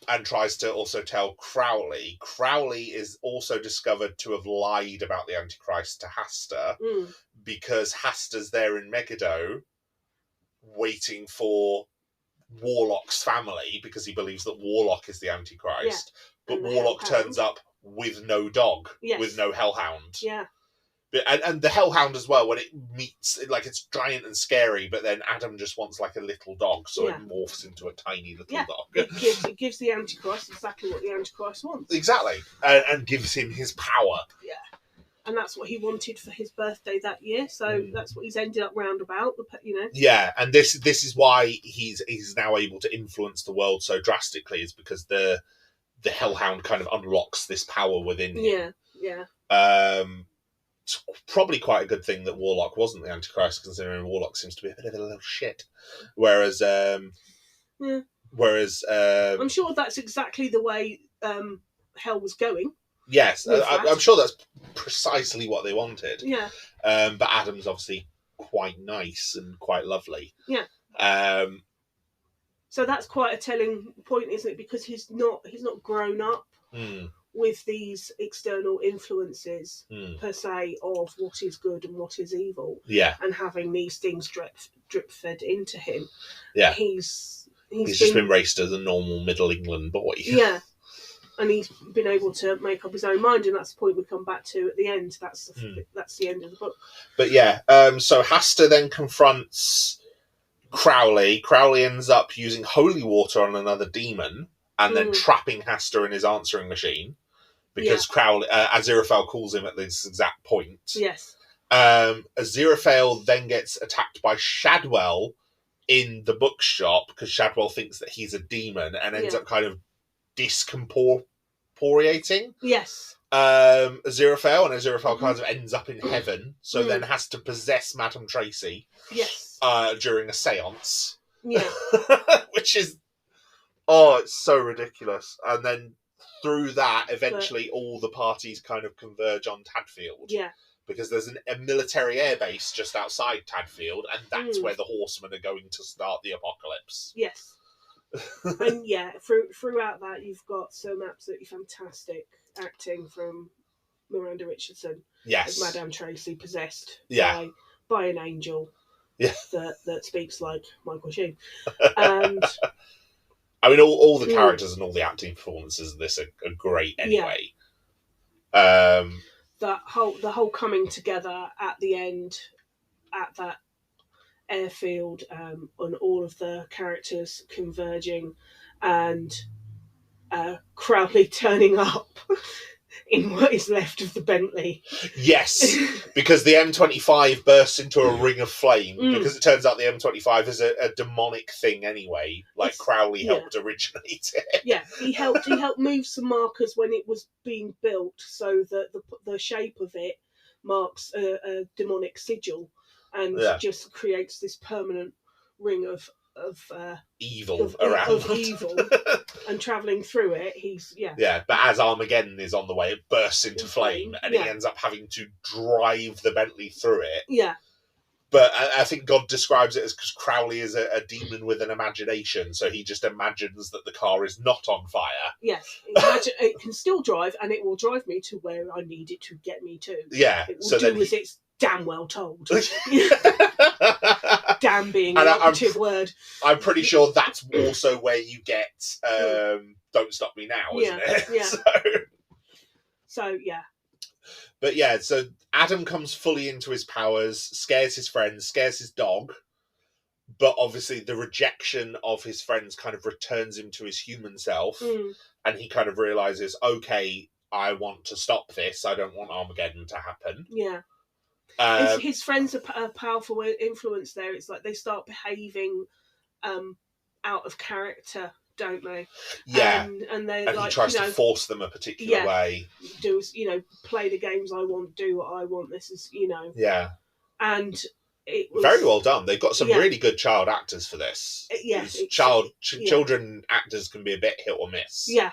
and tries to also tell Crowley. Crowley is also discovered to have lied about the Antichrist to Hasta because Hasta's there in Megiddo waiting for Warlock's family because he believes that Warlock is the Antichrist. But Warlock turns up with no dog, with no hellhound. Yeah. And the hellhound as well, when it meets, it's giant and scary, but then Adam just wants like a little dog, so it morphs into a tiny little dog. It gives the Antichrist exactly what the Antichrist wants. Exactly. And gives him his power. Yeah. And that's what he wanted for his birthday that year, so that's what he's ended up roundabout, Yeah, and this is why he's now able to influence the world so drastically, is because the hellhound kind of unlocks this power within him. Yeah. It's probably quite a good thing that Warlock wasn't the Antichrist, considering Warlock seems to be a bit of a little shit. Whereas I'm sure that's exactly the way Hell was going. Yes, I'm sure that's precisely what they wanted. Yeah. But Adam's obviously quite nice and quite lovely. Yeah. So that's quite a telling point, isn't it? Because he's not grown up with these external influences per se of what is good and what is evil. Yeah. And having these things drip fed into him. Yeah. He's just been raised as a normal Middle England boy. Yeah. And he's been able to make up his own mind, and that's the point we come back to at the end. That's the end of the book. But yeah, so Hasta then confronts Crowley. Crowley ends up using holy water on another demon and then trapping Hasta in his answering machine because Crowley, Aziraphale calls him at this exact point. Yes. Aziraphale then gets attacked by Shadwell in the bookshop because Shadwell thinks that he's a demon and ends up kind of discorporeating. Yes. Aziraphale, and Aziraphale kind of ends up in heaven, so then has to possess Madame Tracy. Yes. During a seance. Yeah. Which is it's so ridiculous. And then through that, eventually all the parties kind of converge on Tadfield. Yeah. Because there's a military airbase just outside Tadfield, and that's where the Horsemen are going to start the apocalypse. Yes. And throughout that, you've got some absolutely fantastic acting from Miranda Richardson. Yes. As Madame Tracy, possessed by an angel. Yeah. That speaks like Michael Sheen. And I mean, all the characters and all the acting performances of this are great anyway. The whole coming together at the end at that airfield, and all of the characters converging, and Crowley turning up in what is left of the Bentley. Yes, because the M25 bursts into a ring of flame, because it turns out the M25 is a demonic thing anyway, like Crowley helped originate it. Yeah, he helped move some markers when it was being built, so that the shape of it marks a demonic sigil, and just creates this permanent ring of evil around. Of evil. And travelling through it, but as Armageddon is on the way, it bursts into flame, and he ends up having to drive the Bentley through it. Yeah. But I think God describes it as because Crowley is a demon with an imagination, so he just imagines that the car is not on fire. Yes, it can still drive, and it will drive me to where I need it to get me to. Yeah, it will do as it's damn well told. Damn being an operative word. I'm pretty sure that's also where you get "Don't Stop Me Now," isn't it? Yeah. So yeah. But so Adam comes fully into his powers, scares his friends, scares his dog, but obviously the rejection of his friends kind of returns him to his human self, and he kind of realises, okay, I want to stop this. I don't want Armageddon to happen. Yeah. His friends are a powerful influence there. It's like they start behaving out of character, don't they? Yeah, and they he tries to force them a particular way. Do play the games I want, do what I want. This is and it was very well done. They've got some really good child actors for this. Children actors can be a bit hit or miss. Yeah.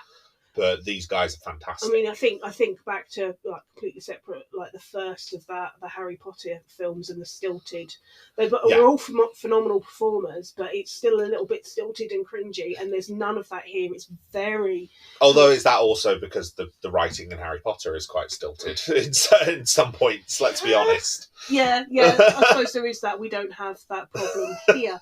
But these guys are fantastic. I mean, I think back to like completely separate, like the first of the Harry Potter films and the stilted. They're all phenomenal performers, but it's still a little bit stilted and cringy. And there's none of that here. It's very. Although is that also because the writing in Harry Potter is quite stilted in some points? Let's be honest. Yeah. I suppose there is that. We don't have that problem here.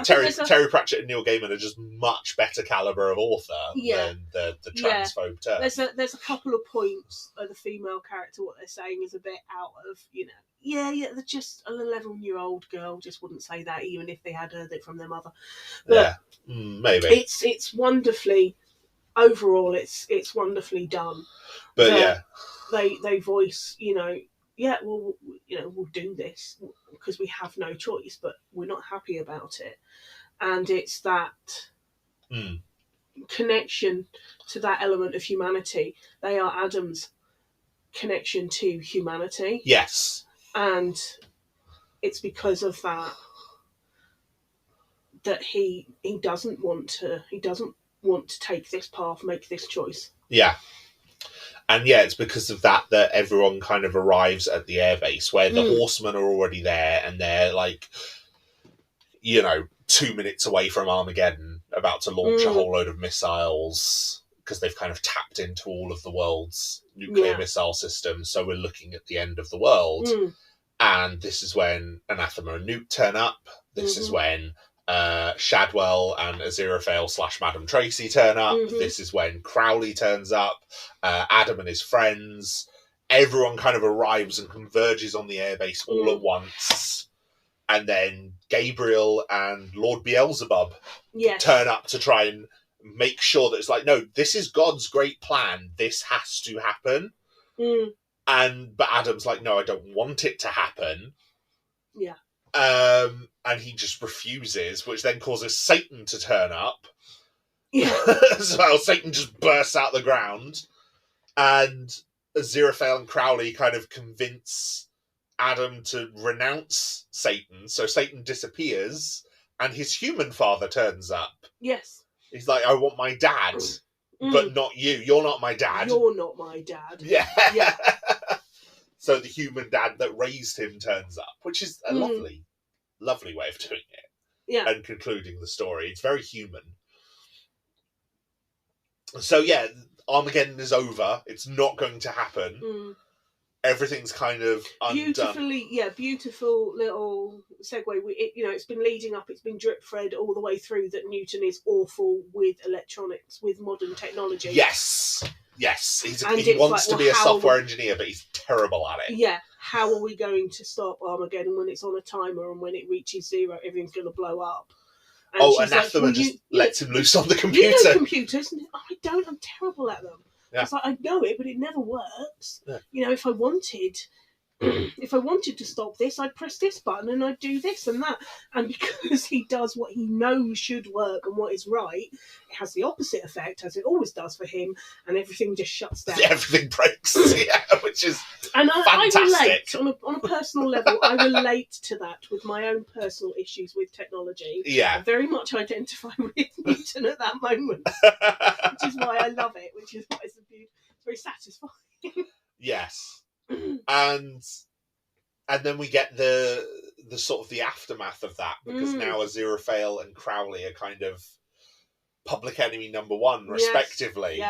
Terry Pratchett and Neil Gaiman are just much better caliber of author than the transphobe term. There's a couple of points of the female character. What they're saying is a bit out of they're just an 11-year-old girl just wouldn't say that even if they had heard it from their mother. But maybe it's wonderfully overall. It's wonderfully done. But they voice we'll do this because we have no choice, but we're not happy about it. And it's that connection to that element of humanity. They are Adam's connection to humanity. Yes. And it's because of that he doesn't want to take this path, make this choice. Yeah. And it's because of that everyone kind of arrives at the airbase where the horsemen are already there, and they're like, 2 minutes away from Armageddon, about to launch a whole load of missiles, because they've kind of tapped into all of the world's nuclear missile systems. So we're looking at the end of the world. And this is when Anathema and Newt turn up. This is when Shadwell and Aziraphale / Madam Tracy turn up. This is when Crowley turns up. Adam and his friends. Everyone kind of arrives and converges on the airbase all at once. And then Gabriel and Lord Beelzebub turn up to try and make sure that it's like, no, this is God's great plan. This has to happen. But Adam's like, no, I don't want it to happen. Yeah. And he just refuses, which then causes Satan to turn up. Yeah. So Satan just bursts out the ground, and Aziraphale and Crowley kind of convince Adam to renounce Satan. So Satan disappears, and his human father turns up. Yes. He's like, I want my dad, but not you. You're not my dad. You're not my dad. Yeah. So the human dad that raised him turns up, which is a lovely way of doing it. Yeah. And concluding the story. It's very human. So Armageddon is over. It's not going to happen. everything's kind of undone. Beautiful little segue. It's been leading up, it's been drip fed all the way through that Newton is awful with electronics, with modern technology. Yes. He wants to be a software engineer, but he's terrible at it. Yeah. How are we going to stop Armageddon when it's on a timer, and when it reaches 0, everything's going to blow up? And Anathema just lets him loose on the computer. You know computers, and I don't. I'm terrible at them. Yeah. It's like, I know it, but it never works. Yeah. If I wanted to stop this, I'd press this button and I'd do this and that. And because he does what he knows should work and what is right, it has the opposite effect, as it always does for him, and everything just shuts down. Everything breaks, which is fantastic. I relate, on a personal level, I relate to that with my own personal issues with technology. Yeah. I very much identify with Newton at that moment, which is why I love it, which is why it's very satisfying. Yes. And then we get the sort of the aftermath of that, because now Aziraphale and Crowley are kind of public enemy number 1, respectively,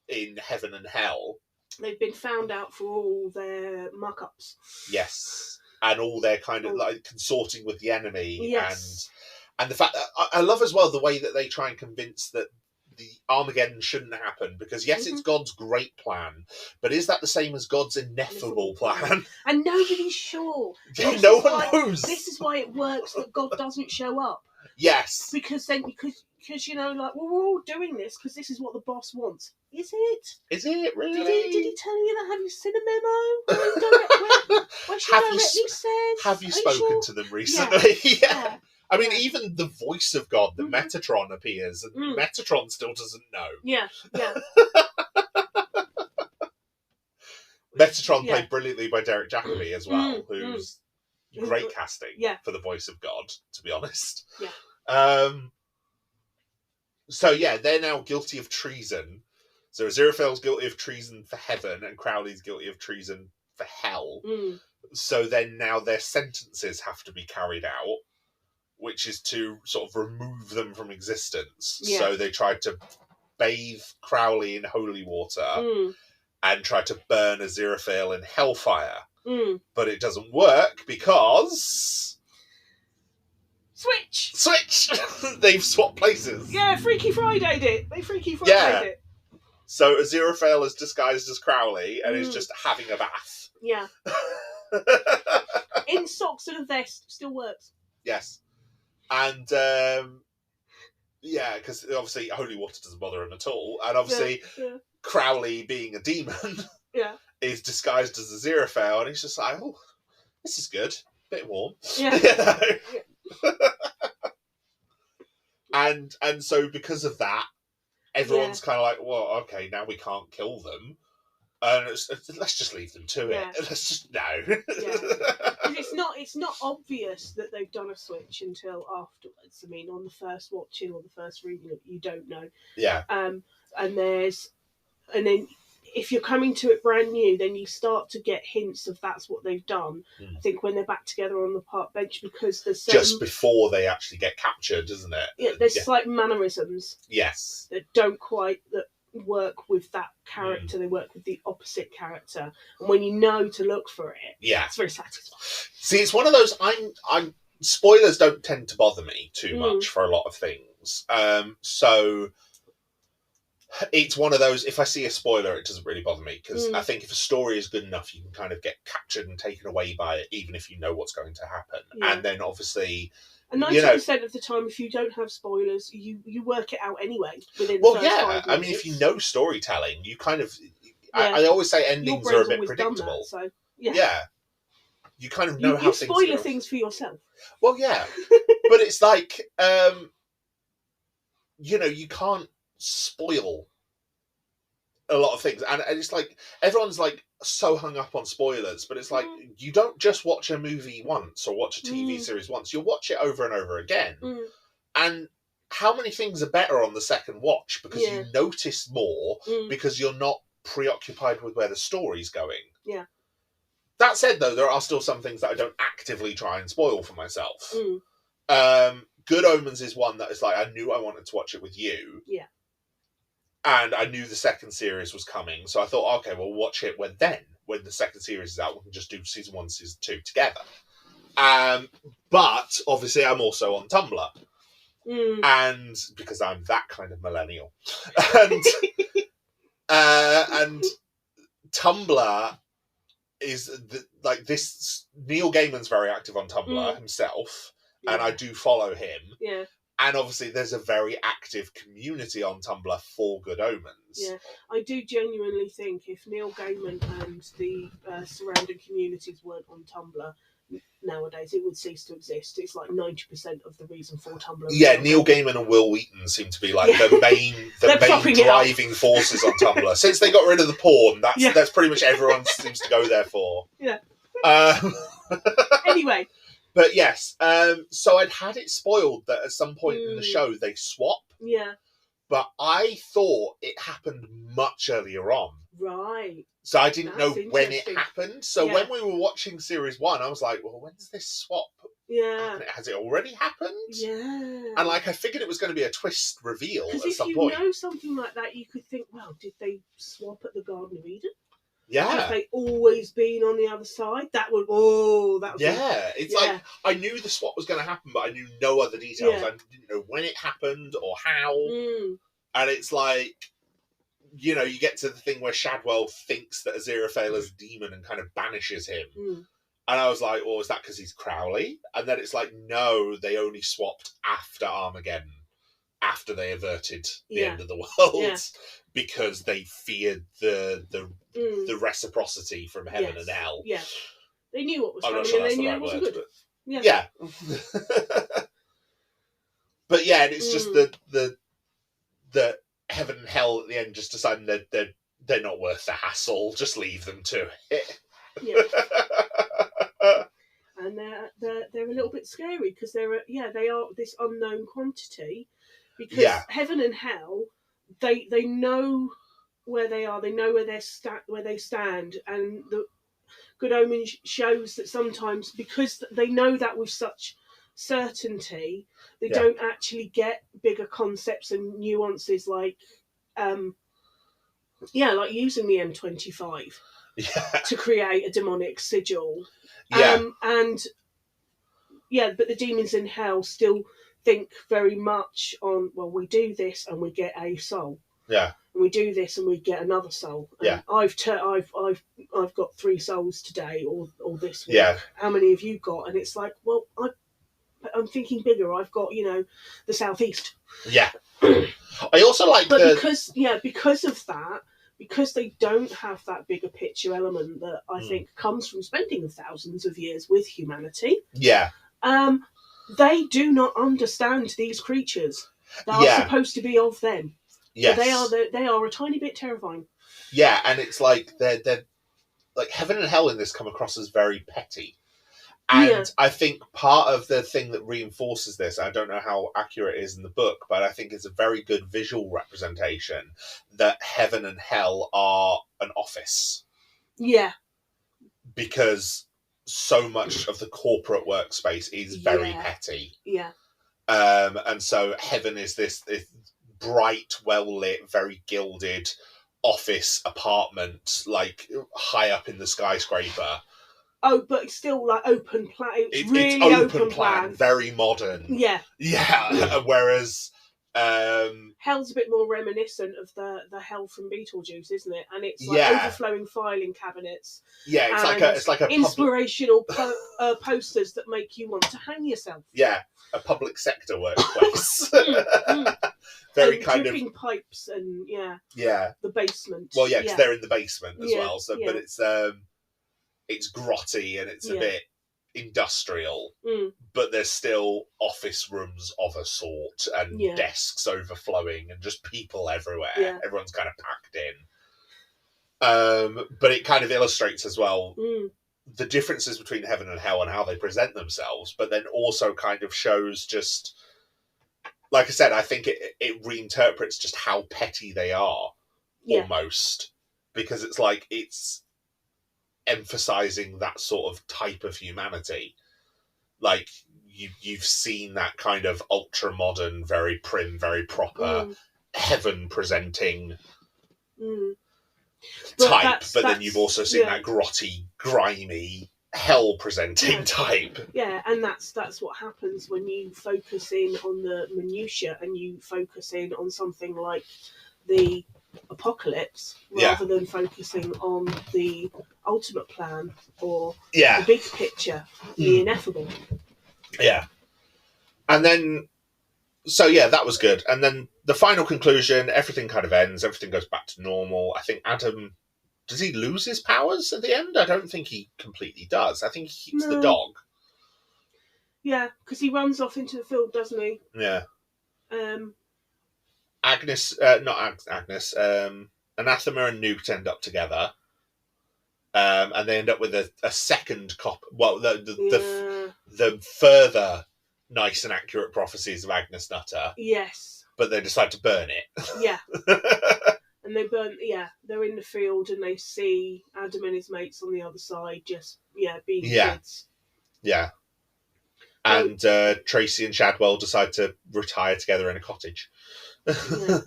in heaven and hell. They've been found out for all their muck-ups. Yes. And all their kind of like consorting with the enemy. Yes. And the fact that I love as well the way that they try and convince that the Armageddon shouldn't happen, because yes, it's God's great plan, but is that the same as God's ineffable plan? And nobody's sure. No one knows. This is why it works that God doesn't show up. Yes. Because we're all doing this because this is what the boss wants. Is it? Is it really? Did he tell you that? Have you seen a memo? Where she directly says? Have you spoken to them recently? Yeah. I mean, even the voice of God, the Metatron, appears, and Metatron still doesn't know. Yeah. Metatron played brilliantly by Derek Jacobi as well, who's great casting for the voice of God, to be honest. Yeah. So they're now guilty of treason. So Aziraphale's guilty of treason for heaven, and Crowley's guilty of treason for hell. So then now their sentences have to be carried out, which is to sort of remove them from existence. Yeah. So they tried to bathe Crowley in holy water and try to burn Aziraphale in hellfire. But it doesn't work because... Switch! They've swapped places. Yeah, Freaky Friday'd it. They Freaky Friday'd it. So Aziraphale is disguised as Crowley and is just having a bath. Yeah. In socks and a vest. Still works. Yes. And, because obviously holy water doesn't bother him at all. And obviously Crowley, being a demon, is disguised as Aziraphale, and he's just like, oh, this is good. Bit warm. Yeah. And so because of that, everyone's kind of like, well, okay, now we can't kill them. And let's just leave them to it. Let's just It's not obvious that they've done a switch until afterwards. I mean, on the first watching or the first reading, you don't know. Yeah. And then if you're coming to it brand new, then you start to get hints of that's what they've done. I think when they're back together on the park bench, because there's just before they actually get captured, isn't it? Yeah, there's slight mannerisms. Yes. That don't quite work with that character. They work with the opposite character, and when you know to look for it, it's very satisfying. See, it's one of those. I'm spoilers don't tend to bother me too much for a lot of things. So it's one of those. If I see a spoiler, it doesn't really bother me, because I think if a story is good enough, you can kind of get captured and taken away by it, even if you know what's going to happen. And then obviously. And 90% of the time, if you don't have spoilers, you work it out anyway within the first 5 minutes. I mean, if you know storytelling, you kind of... I always say endings are a bit predictable. So, you kind of know how things spoiler things for yourself. Well, yeah. But it's like, you can't spoil a lot of things. And it's like, everyone's like so hung up on spoilers, but it's like, you don't just watch a movie once or watch a TV series once. You'll watch it over and over again. And how many things are better on the second watch? Because you notice more, because you're not preoccupied with where the story's going. Yeah. That said, though, there are still some things that I don't actively try and spoil for myself. Good Omens is one that is like, I knew I wanted to watch it with you. Yeah. And I knew the second series was coming, so I thought, okay, we'll watch it when when the second series is out, we can just do season 1, season 2 together. But obviously, I'm also on Tumblr, and because I'm that kind of millennial, and Tumblr is this. Neil Gaiman's very active on Tumblr himself, and I do follow him. Yeah. And obviously, there's a very active community on Tumblr for Good Omens. Yeah, I do genuinely think if Neil Gaiman and the surrounding communities weren't on Tumblr nowadays, it would cease to exist. It's like 90% of the reason for Tumblr. Yeah, Neil Gaiman and Will Wheaton seem to be like the main driving forces on Tumblr. Since they got rid of the porn, that's pretty much everyone seems to go there for. Yeah. Anyway. But yes, so I'd had it spoiled that at some point in the show they swap. Yeah. But I thought it happened much earlier on. Right. So I didn't know when it happened. So when we were watching series 1, I was like, well, when's this swap? Yeah. Has it already happened? Yeah. And I figured it was going to be a twist reveal at some point. Because if you know something like that, you could think, well, did they swap at the Garden of Eden? Yeah. Have they always been on the other side? That would. Yeah. It's like, I knew the swap was going to happen, but I knew no other details. I didn't know when it happened or how. And it's like, you get to the thing where Shadwell thinks that Aziraphale is a demon and kind of banishes him. And I was like, well, is that because he's Crowley? And then it's like, no, they only swapped after Armageddon, after they averted the end of the world, because they feared the reciprocity from heaven and hell. Yeah, they knew what was I'm coming, not sure and that's they the knew right it wasn't word, good. but yeah. But yeah, and it's just the heaven and hell at the end just deciding that they're not worth the hassle. Just leave them to it. Yeah. And they're a little bit scary because they are this unknown quantity, because heaven and hell, they know where they are, they know where they stand, and the Good Omens shows that sometimes, because they know that with such certainty, they don't actually get bigger concepts and nuances like like using the M25 to create a demonic sigil. But the demons in hell still think very much on, well, we do this and we get a soul. Yeah. And we do this and we get another soul. And I've got 3 souls today or this week. Yeah. How many have you got? And it's like, well, I'm thinking bigger. I've got, the southeast. Yeah. I also like because of that, because they don't have that bigger picture element that I think comes from spending thousands of years with humanity. Yeah. They do not understand these creatures that are supposed to be of them. Yes. So they are a tiny bit terrifying. Yeah, and it's like they're like heaven and hell in this come across as very petty. And I think part of the thing that reinforces this, I don't know how accurate it is in the book, but I think it's a very good visual representation that heaven and hell are an office. Yeah. Because so much of the corporate workspace is very petty. Yeah. And so heaven is this bright, well-lit, very gilded office apartment, like high up in the skyscraper. Oh, but it's still like open plan. It's really open plan. Very modern. Yeah. Yeah. Whereas hell's a bit more reminiscent of the hell from Beetlejuice, isn't it? And it's like overflowing filing cabinets. Yeah, it's like a inspirational posters that make you want to hang yourself. Yeah, a public sector workplace. Very and kind dripping of pipes and the basement. Well, because they're in the basement as well. So, but it's grotty and it's a bit industrial, but there's still office rooms of a sort and desks overflowing and just people everywhere. Yeah. Everyone's kind of packed in. But it kind of illustrates as well the differences between heaven and hell and how they present themselves, but then also kind of shows just, like I said, I think it reinterprets just how petty they are almost, because it's like it's emphasizing that sort of type of humanity. Like you've seen that kind of ultra modern, very prim, very proper heaven presenting type, but then you've also seen that grotty, grimy, hell-presenting type. Yeah, and that's what happens when you focus in on the minutiae and you focus in on something like the apocalypse rather than focusing on the ultimate plan or the big picture, the ineffable. Yeah. And then, so that was good. And then the final conclusion, everything kind of ends, everything goes back to normal. I think Adam, does he lose his powers at the end? I don't think he completely does. I think he keeps the dog. Yeah, because he runs off into the field, doesn't he? Yeah. Agnes, Anathema and Newt end up together. And they end up with a second copy. Well, the further nice and accurate prophecies of Agnes Nutter. Yes. But they decide to burn it. Yeah. And they burn, they're in the field and they see Adam and his mates on the other side just, being kids. Yeah. And Tracy and Shadwell decide to retire together in a cottage. So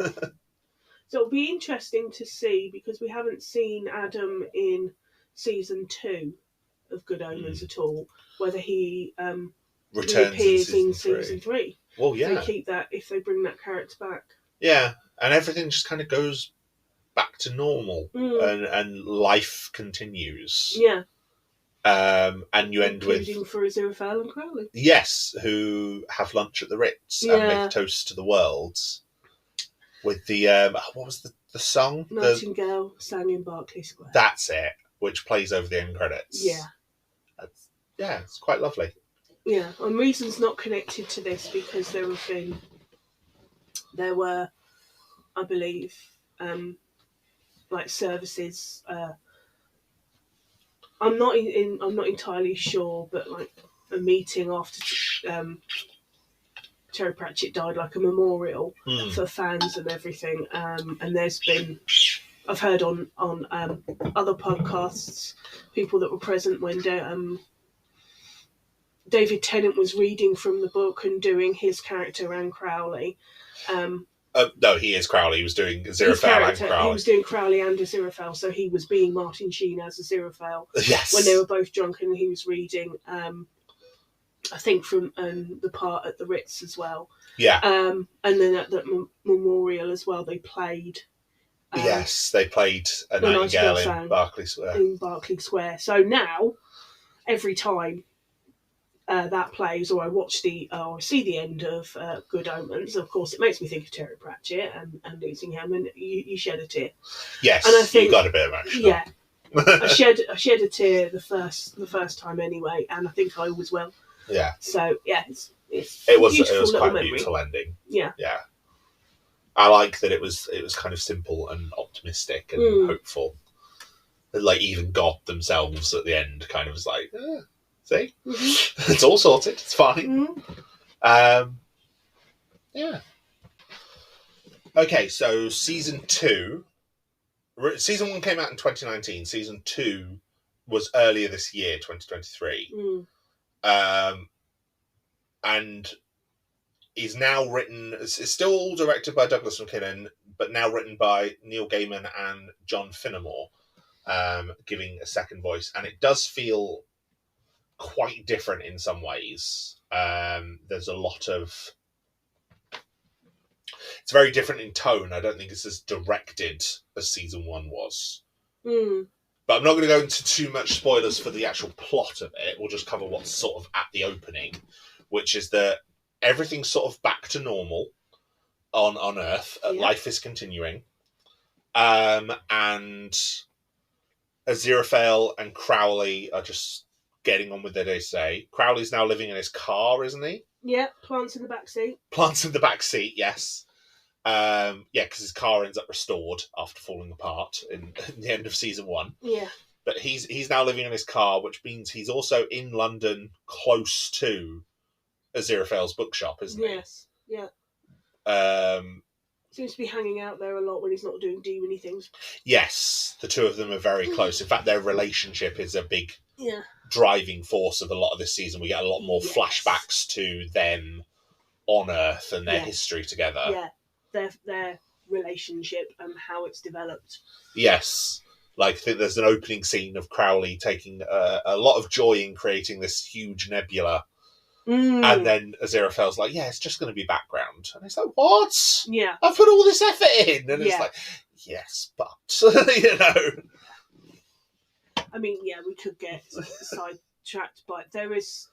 it'll be interesting to see, because we haven't seen Adam in season 2 of Good Omens at all, whether he reappears in season 3. Well, yeah. If they keep that, if they bring that character back. Yeah, and everything just kind of goes back to normal, and life continues. Yeah. And you end with... Including for Aziraphale and Crowley. Yes, who have lunch at the Ritz and make toasts to the world. With the... what was the song? Nightingale sang in Berkeley Square. That's it, which plays over the end credits. Yeah. It's quite lovely. Yeah, and reasons not connected to this, because there were, I believe, like services. I'm not entirely sure, but like a meeting after Terry Pratchett died, like a memorial for fans and everything. And there's been, I've heard on other podcasts, people that were present when David Tennant was reading from the book and doing his character and Crowley. No, he is Crowley. He was doing Aziraphale and Crowley. He was doing Crowley and Aziraphale, so he was being Martin Sheen as Aziraphale. Yes. When they were both drunk, and he was reading, I think, from the part at the Ritz as well. Yeah. And then at that memorial as well, they played... yes, they played a Nightingale in Berkeley Square. In Berkeley Square. So now, every time that plays, or I watch or see the end of Good Omens, of course, it makes me think of Terry Pratchett and losing him, and you shed a tear. Yes, and I think, you got a bit emotional. Yeah, I shed a tear the first time anyway, and I think I always will. Yeah. So yeah, it was quite a beautiful ending. Yeah. Yeah. I like that it was kind of simple and optimistic and hopeful. Like even God themselves at the end kind of was like, see, it's all sorted. It's fine. Yeah. Okay, so season 2. Season 1 came out in 2019. Season 2 was earlier this year, 2023. And is now written. It's still all directed by Douglas McKinnon, but now written by Neil Gaiman and John Finnemore, giving a second voice, and it does feel quite different in some ways. There's a lot of... It's very different in tone. I don't think it's as directed as season 1 was. But I'm not going to go into too much spoilers for the actual plot of it. We'll just cover what's sort of at the opening, which is that everything's sort of back to normal on Earth. Life is continuing. And Aziraphale and Crowley are just getting on with their day-to-day. Crowley's now living in his car, isn't he? Yeah, plants in the back seat. Plants in the back seat, yes. Because his car ends up restored after falling apart in the end of season 1. Yeah. But he's now living in his car, which means he's also in London, close to Aziraphale's bookshop, isn't he? Yes. Yeah. Seems to be hanging out there a lot when he's not doing demony things. Yes, the two of them are very close. In fact, their relationship is a big driving force of a lot of this season. We get a lot more flashbacks to them on Earth and their history together. Yeah, their relationship and how it's developed. Yes. Like, I think there's an opening scene of Crowley taking a lot of joy in creating this huge nebula. And then Aziraphale's like, yeah, it's just going to be background. And it's like, what? Yeah. I've put all this effort in. And it's like, yes, but, you know. I mean, yeah, we could get sidetracked, but there's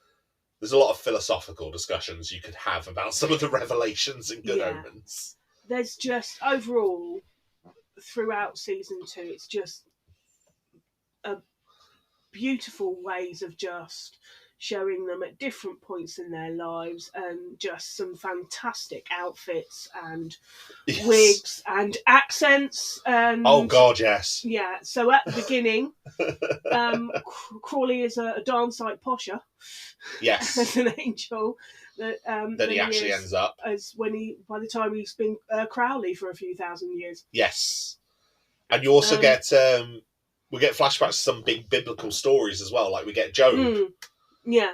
a lot of philosophical discussions you could have about some of the revelations in Good Omens. There's just, overall, throughout season 2, it's just beautiful ways of just showing them at different points in their lives, and just some fantastic outfits and wigs and accents. And oh God, yes. Yeah. So at the beginning, Crawley is a darn sight posher. Yes. As an angel. That he actually ends up as by the time he's been Crowley for a few thousand years. Yes. And you also get we get flashbacks to some big biblical stories as well. Like we get Job.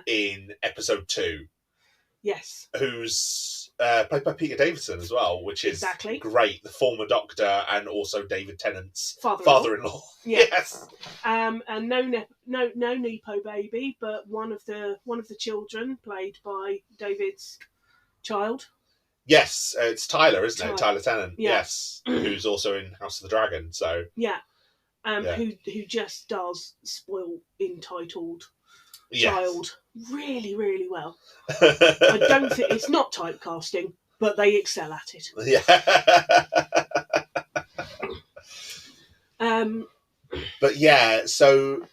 In episode 2. Yes. Who's played by Peter Davison as well, which is great. The former Doctor and also David Tennant's father-in-law. Yes. And no Nepo baby, but one of the children played by David's child. Yes, it's Tyler, isn't it? Tyler Tennant. Yeah. Yes, who's also in House of the Dragon. So who just does spoil entitled child really, really well. I don't think it's not typecasting, but they excel at it. But so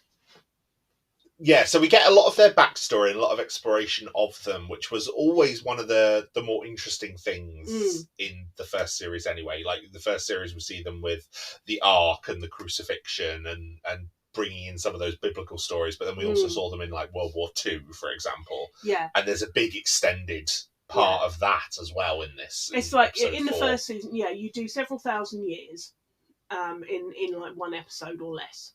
we get a lot of their backstory and a lot of exploration of them, which was always one of the more interesting things in the first series anyway. Like the first series, we see them with the Ark and the crucifixion and bringing in some of those biblical stories, but then we also saw them in like World War II, for example. Yeah. And there's a big extended part of that as well in this. It's like in the first season, you do several thousand years in like one episode or less.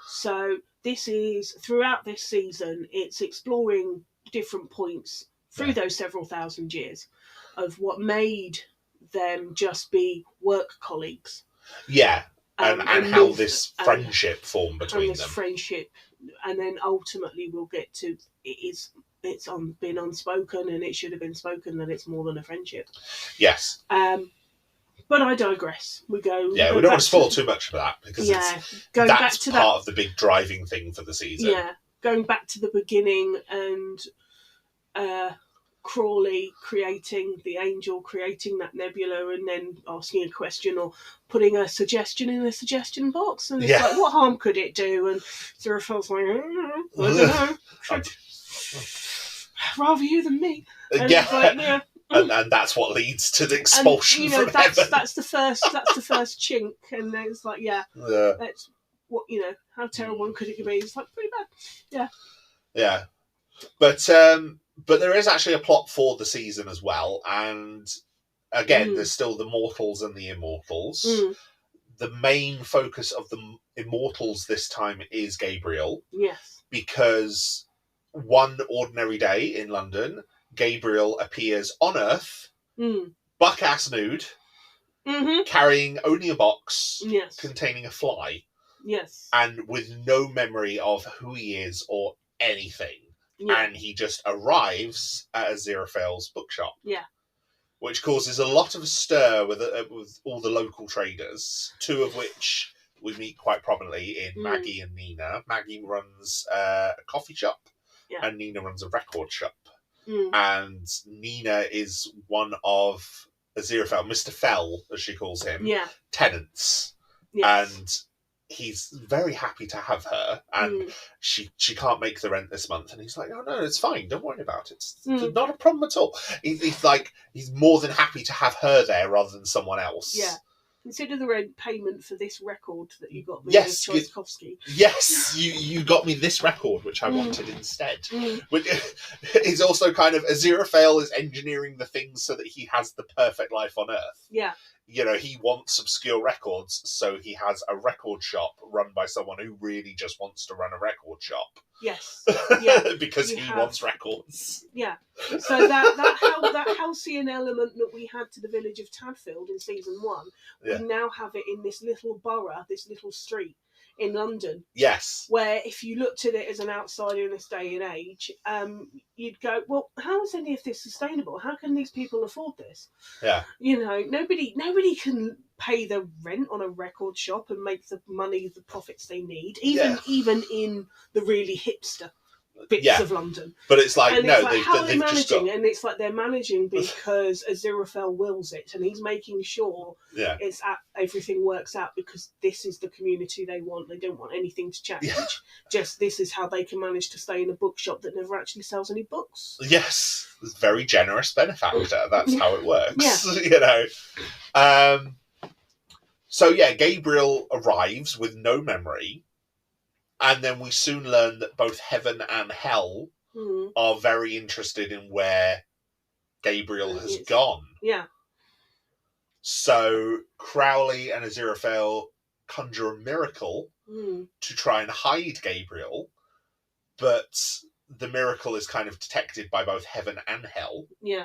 So this is, throughout this season, it's exploring different points through those several thousand years of what made them just be work colleagues. Yeah. And how this friendship formed between them. Friendship, and then ultimately we'll get to it's been unspoken, and it should have been spoken that it's more than a friendship. Yes. But I digress. We go. Yeah, we don't want to spoil too much of that because that's part of the big driving thing for the season. Yeah, going back to the beginning and Crawley creating the angel, creating that nebula, and then asking a question or putting a suggestion in a suggestion box, and it's like, what harm could it do? And Aziraphale's like, I don't know, rather you than me. And and that's what leads to the expulsion from heaven. That's the first chink, and then it's like, that's what how terrible one could it be? It's like pretty bad. Yeah. But there is actually a plot for the season as well, and again, there's still the mortals and the immortals. The main focus of the immortals this time is Gabriel. Yes. Because one ordinary day in London, Gabriel appears on Earth, buck-ass nude, carrying only a box containing a fly. Yes. And with no memory of who he is or anything. Yeah. And he just arrives at Aziraphale's bookshop. Yeah. Which causes a lot of a stir with all the local traders, two of which we meet quite prominently in Maggie and Nina. Maggie runs a coffee shop, and Nina runs a record shop. And Nina is one of Aziraphale, Mr. Fell, as she calls him, tenants. Yes. And he's very happy to have her, and she can't make the rent this month, and he's like, oh no, it's fine, don't worry about it, it's not a problem at all. He's more than happy to have her there rather than someone else. Consider the rent payment for this record that you got me. Yes, Tchaikovsky. Yes, you got me this record, which I wanted instead. Which is also kind of Aziraphale is engineering the things so that he has the perfect life on Earth. Yeah. he wants obscure records, so he has a record shop run by someone who really just wants to run a record shop. Yes. Yeah. Because wants records. Yeah. So that halcyon element that we had to the village of Tadfield in season 1, we now have it in this little borough, this little street in London. Yes. Where if you looked at it as an outsider in this day and age, you'd go, well, how is any of this sustainable? How can these people afford this? Yeah. Nobody can pay the rent on a record shop and make the money, the profits they need, even in the really hipster bits of London. But it's like, and no, it's like, they've, how are they they've just managing? got... And it's like they're managing because Aziraphale wills it, and he's making sure everything works out because this is the community they want. They don't want anything to change. Yeah. Just this is how they can manage to stay in a bookshop that never actually sells any books. Yes, very generous benefactor. That's how it works. Yeah. So Gabriel arrives with no memory, and then we soon learn that both heaven and hell are very interested in where Gabriel has gone. Yeah. So Crowley and Aziraphale conjure a miracle to try and hide Gabriel, but the miracle is kind of detected by both heaven and hell. Yeah.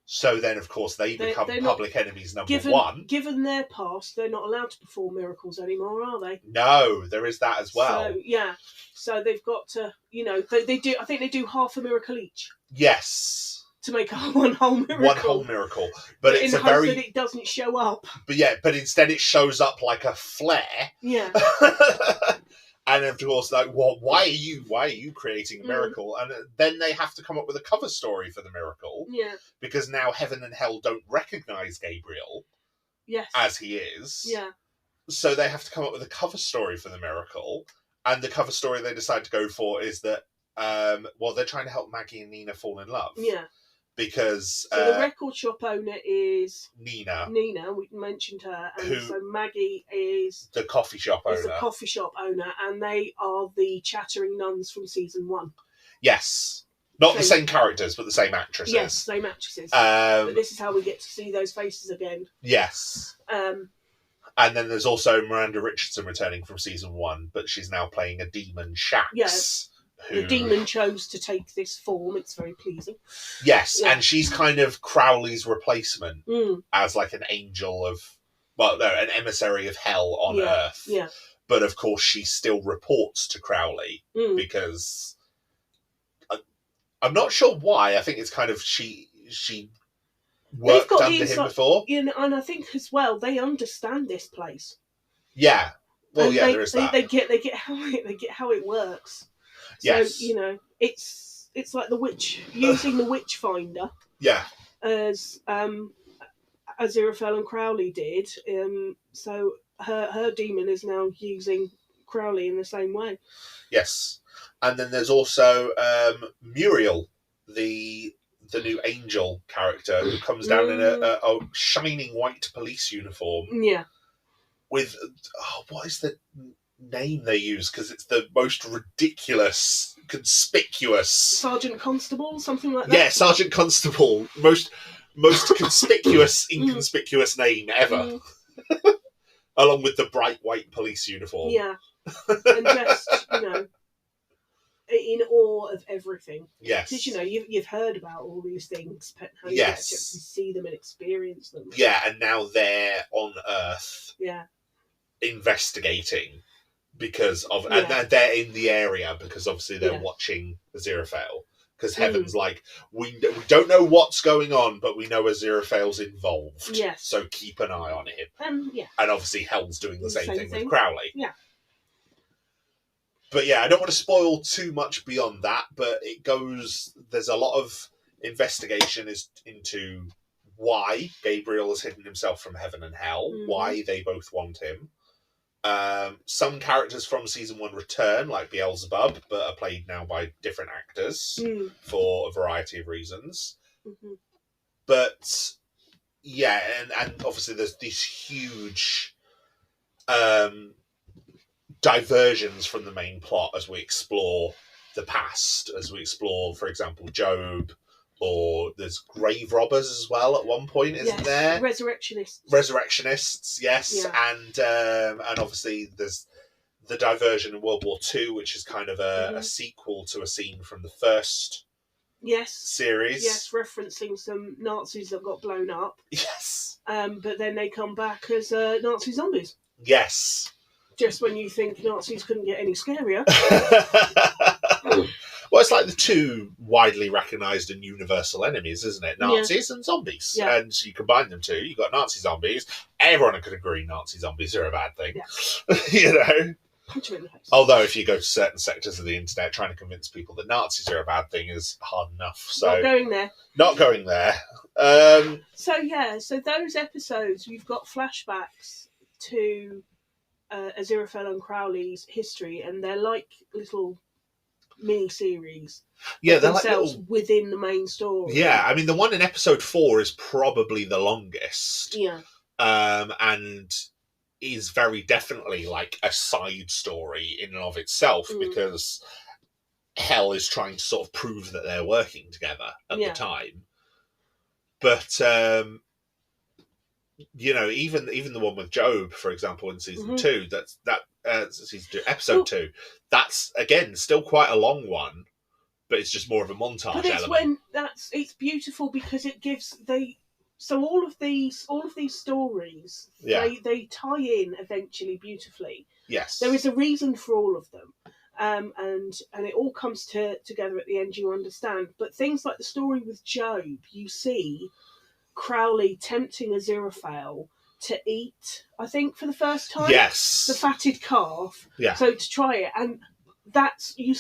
So then, of course, they become public enemies number one. Given their past, they're not allowed to perform miracles anymore, are they? No, there is that as well. So they've got to, they do. I think they do half a miracle each. Yes. To make one whole miracle. One whole miracle, but it's in the hope that it doesn't show up. But instead it shows up like a flare. Yeah. And of course, like, well, why are you creating a miracle? And then they have to come up with a cover story for the miracle. Yeah. Because now heaven and hell don't recognize Gabriel. Yes. As he is. Yeah. So they have to come up with a cover story for the miracle. And the cover story they decide to go for is that, they're trying to help Maggie and Nina fall in love. Yeah. Because... So the record shop owner is... Nina, we mentioned her. And so Maggie is... The coffee shop owner. And they are the chattering nuns from season 1. Yes. Not the same characters, but the same actresses. Yes, same actresses. But this is how we get to see those faces again. Yes. And then there's also Miranda Richardson returning from season 1, but she's now playing a demon, Shax. Yes. The demon chose to take this form. It's very pleasing. Yes, and she's kind of Crowley's replacement as like an angel of... an emissary of hell on Earth. Yeah. But of course she still reports to Crowley because... I'm not sure why. I think it's kind of she worked under him before. And I think as well, they understand this place. Yeah. Well, there is that. They get how it works. Yes. So, it's like the witch, using the witch finder. Yeah. As Aziraphale and Crowley did. So her demon is now using Crowley in the same way. Yes. And then there's also Muriel, the new angel character, who comes down in a shining white police uniform. Yeah. With, what is the name they use? Because it's the most ridiculous, conspicuous... Sergeant Constable, something like that? Yeah, Sergeant Constable. Most conspicuous, inconspicuous name ever. Along with the bright white police uniform. Yeah. And just, in awe of everything. Yes. Because, you've heard about all these things, but how you actually see them and experience them. Yeah, and now they're on Earth. Yeah. Investigating because of... And they're in the area because obviously they're watching Aziraphale. Because Heaven's like, we don't know what's going on, but we know Aziraphale's involved. Yes. So keep an eye on him. Yeah. And obviously Hell's doing the same thing with Crowley. Yeah. But I don't want to spoil too much beyond that, but there's a lot of investigation into why Gabriel has hidden himself from heaven and hell, why they both want him. Some characters from season 1 return, like Beelzebub, but are played now by different actors for a variety of reasons. Mm-hmm. But, and obviously there's these huge... diversions from the main plot as we explore the past, as we explore, for example, Job, or there's grave robbers as well at one point, isn't there? Resurrectionists, yes. Yeah. And obviously there's the diversion in World War II, which is kind of a sequel to a scene from the first series. Yes, referencing some Nazis that got blown up. Yes. But then they come back as Nazi zombies. Yes. Just when you think Nazis couldn't get any scarier. Well, it's like the two widely recognised and universal enemies, isn't it? Nazis and zombies. Yeah. And you combine them two, you've got Nazi zombies. Everyone could agree Nazi zombies are a bad thing. Yeah. You know? Punch them in the face. Although if you go to certain sectors of the internet, trying to convince people that Nazis are a bad thing is hard enough. So Not going there. Not going there. So those episodes, you've got flashbacks to Aziraphale and Crowley's history, and they're like little mini-series. Yeah, they're like little... within the main story. Yeah, I mean, the one in episode 4 is probably the longest. Yeah. And is very definitely like a side story in and of itself, because Hell is trying to sort of prove that they're working together at the time. But you know, even the one with Job, for example, in season 2, season 2, episode 2, that's again still quite a long one, but it's just more of a montage. But it's it's beautiful because it gives so all of these stories, they tie in eventually beautifully. Yes, there is a reason for all of them, and it all comes together at the end. You understand, but things like the story with Job, you see Crowley tempting Aziraphale to eat, I think, for the first time. Yes, the fatted calf. Yeah. So to try it, and that's you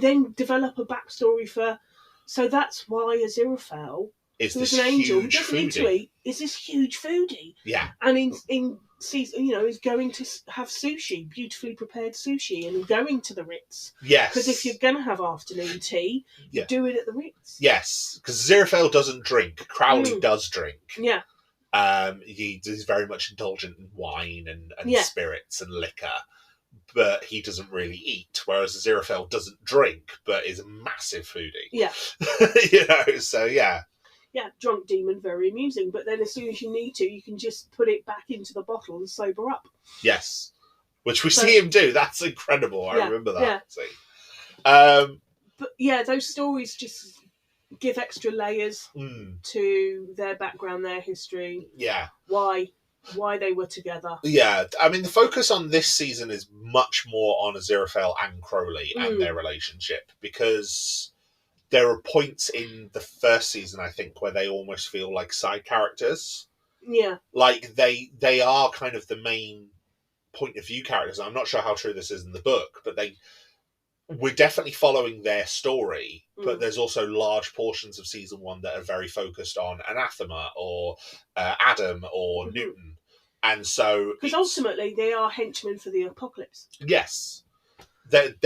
then develop a backstory for. So that's why Aziraphale, is who's an angel who doesn't need to eat, is this huge foodie. Yeah. And in season, is going to have sushi, beautifully prepared sushi, and going to the Ritz. Yes. Because if you're going to have afternoon tea, you do it at the Ritz. Yes, because Aziraphale doesn't drink. Crowley does drink. Yeah. He's very much indulgent in wine and spirits and liquor, but he doesn't really eat, whereas Aziraphale doesn't drink, but is a massive foodie. Yeah. So yeah. Yeah, drunk demon, very amusing. But then as soon as you need to, you can just put it back into the bottle and sober up. Yes. Which we see him do. That's incredible. I remember that. Yeah. See. But yeah, those stories just give extra layers to their background, their history. Yeah. Why they were together. Yeah. I mean, the focus on this season is much more on Aziraphale and Crowley and their relationship, because there are points in the first season, I think, where they almost feel like side characters. Yeah. Like they are kind of the main point of view characters. I'm not sure how true this is in the book, but we're definitely following their story, but there's also large portions of season 1 that are very focused on Anathema or Adam or Newton. And so... Because ultimately they are henchmen for the apocalypse. Yes. They're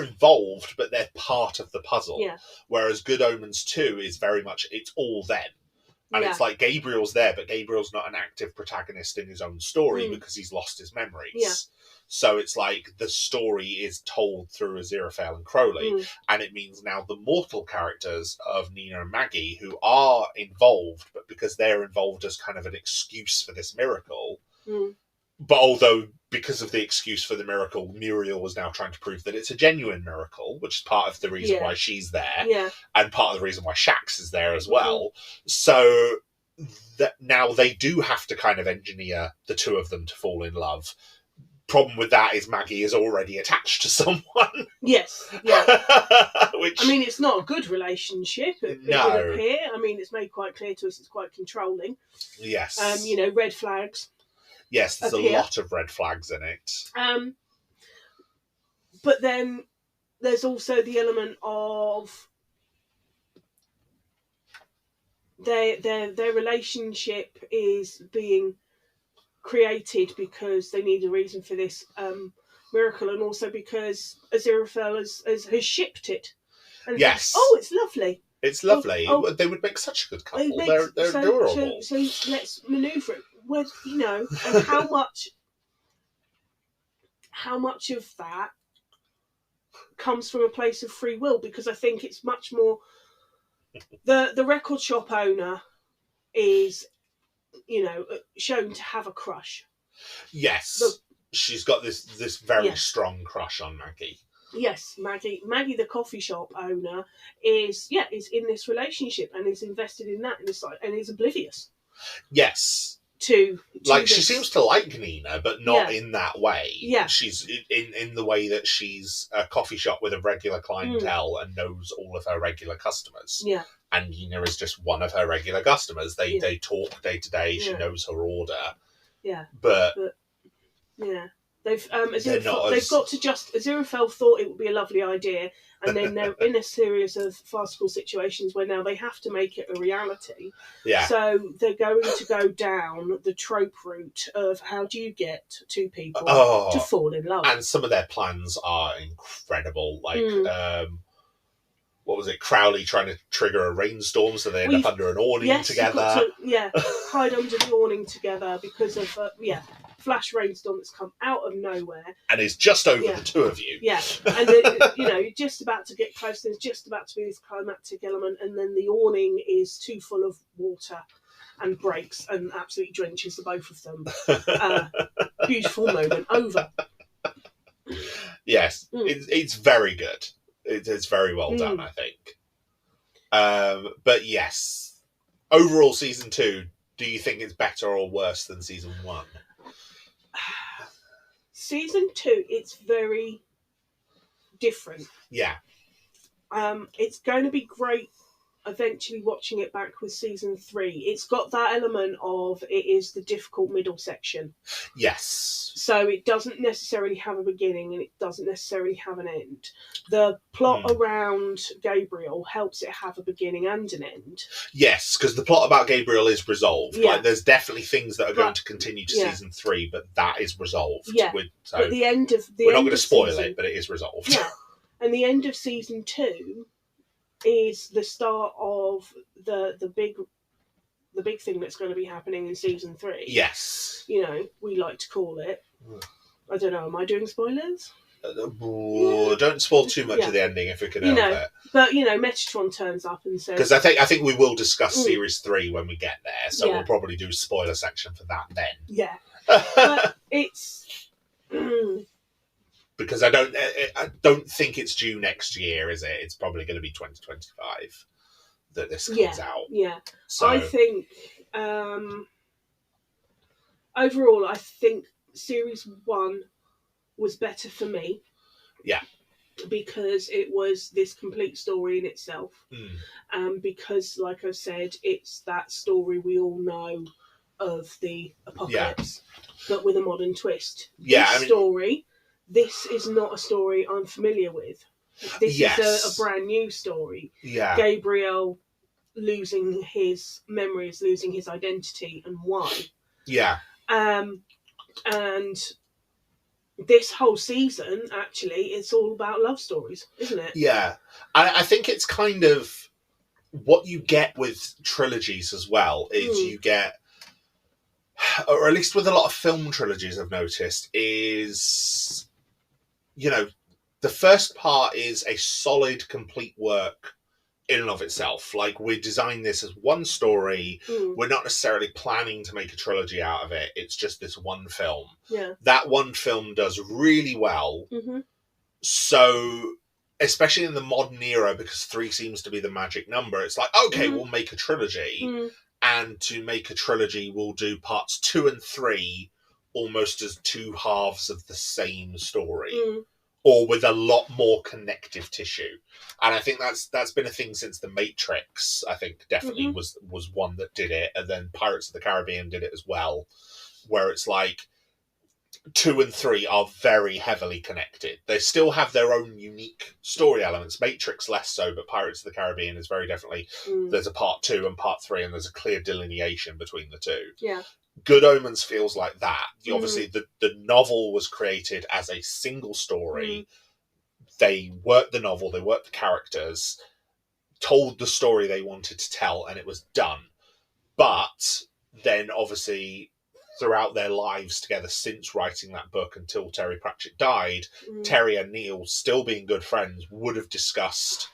involved, but they're part of the puzzle. Yeah. Whereas Good Omens 2 is very much, it's all them. And it's like Gabriel's there, but Gabriel's not an active protagonist in his own story because he's lost his memories. Yeah. So it's like the story is told through Aziraphale and Crowley, and it means now the mortal characters of Nina and Maggie, who are involved, but because they're involved as kind of an excuse for this miracle, but although because of the excuse for the miracle, Muriel was now trying to prove that it's a genuine miracle, which is part of the reason why she's there, and part of the reason why Shax is there as well. So that now they do have to kind of engineer the two of them to fall in love. Problem with that is Maggie is already attached to someone. Yes, yeah. Which, I mean, it's not a good relationship. It would appear. I mean, it's made quite clear to us it's quite controlling. Yes. Red flags. Yes, there's a lot of red flags in it. But then there's also the element of their relationship is being created because they need a reason for this miracle, and also because Aziraphale has shipped it. And yes. It's lovely. It's lovely. They would make such a good couple. They're adorable. So let's manoeuvre it with, and how much of that comes from a place of free will, because I think it's much more The record shop owner is, shown to have a crush. Yes, she's got this very strong crush on Maggie. Yes, Maggie, the coffee shop owner, is in this relationship and is invested in that and is oblivious. Yes. To like this. She seems to like Nina, but not in that way. Yeah. She's in the way that she's a coffee shop with a regular clientele and knows all of her regular customers. Yeah. And Nina is just one of her regular customers. They talk day to day. She knows her order. Yeah. But yeah. They've got to just. Aziraphale thought it would be a lovely idea, and then they're in a series of farcical situations where now they have to make it a reality. Yeah. So they're going to go down the trope route of how do you get two people to fall in love? And some of their plans are incredible. Like, what was it? Crowley trying to trigger a rainstorm, so they end up under an awning together. Hide under the awning together because of flash rainstorm that's come out of nowhere and is just over the two of you. Yeah, and then, you're just about to get close. There's just about to be this climactic element, and then the awning is too full of water and breaks and absolutely drenches the both of them. Beautiful moment over. Yes, it's very good. It's very well done, I think. But yes, overall, season 2. Do you think it's better or worse than season 1? Season 2, it's very different. Yeah. It's going to be great eventually watching it back with season 3. It's got that element of it is the difficult middle section. Yes. So it doesn't necessarily have a beginning and it doesn't necessarily have an end. The plot around Gabriel helps it have a beginning and an end. Yes, because the plot about Gabriel is resolved. Yeah. Like, there's definitely things that are going to continue to season 3, but that is resolved. Yeah. But the end of we're not going to spoil it, but it is resolved. Yeah. And the end of season 2 is the start of the big thing that's going to be happening in season 3. Yes. We like to call it. I don't know, am I doing spoilers? Don't spoil too much of the ending if we can help it. But, Metatron turns up and says... Because I think we will discuss Series 3 when we get there, so we'll probably do a spoiler section for that then. Yeah. But it's... Because I don't think it's due next year, is it? It's probably going to be 2025 that this comes out. Yeah. So I think overall, I think Series 1 was better for me. Yeah. Because it was this complete story in itself. Because, like I said, it's that story we all know of the apocalypse, but with a modern twist. Yeah. This is not a story I'm familiar with. This is a brand new story. Yeah. Gabriel losing his memories, losing his identity, and why. Yeah. And this whole season, actually, it's all about love stories, isn't it? Yeah. I think it's kind of what you get with trilogies as well, is you get, or at least with a lot of film trilogies I've noticed, is... the first part is a solid, complete work in and of itself. Like, we designed this as one story. We're not necessarily planning to make a trilogy out of it. It's just this one film. Yeah. That one film does really well. Mm-hmm. So, especially in the modern era, because 3 seems to be the magic number, it's like, okay, we'll make a trilogy. And to make a trilogy, we'll do parts 2 and 3 almost as 2 halves of the same story. Or with a lot more connective tissue. And I think that's been a thing since The Matrix, I think, definitely was one that did it. And then Pirates of the Caribbean did it as well, where it's like 2 and 3 are very heavily connected. They still have their own unique story elements. Matrix less so, but Pirates of the Caribbean is very definitely... There's a part 2 and part 3, and there's a clear delineation between the two. Yeah. Good Omens feels like that. Obviously, the novel was created as a single story. They worked the novel, they worked the characters, told the story they wanted to tell, and it was done. But then, obviously, throughout their lives together since writing that book until Terry Pratchett died, Terry and Neil, still being good friends, would have discussed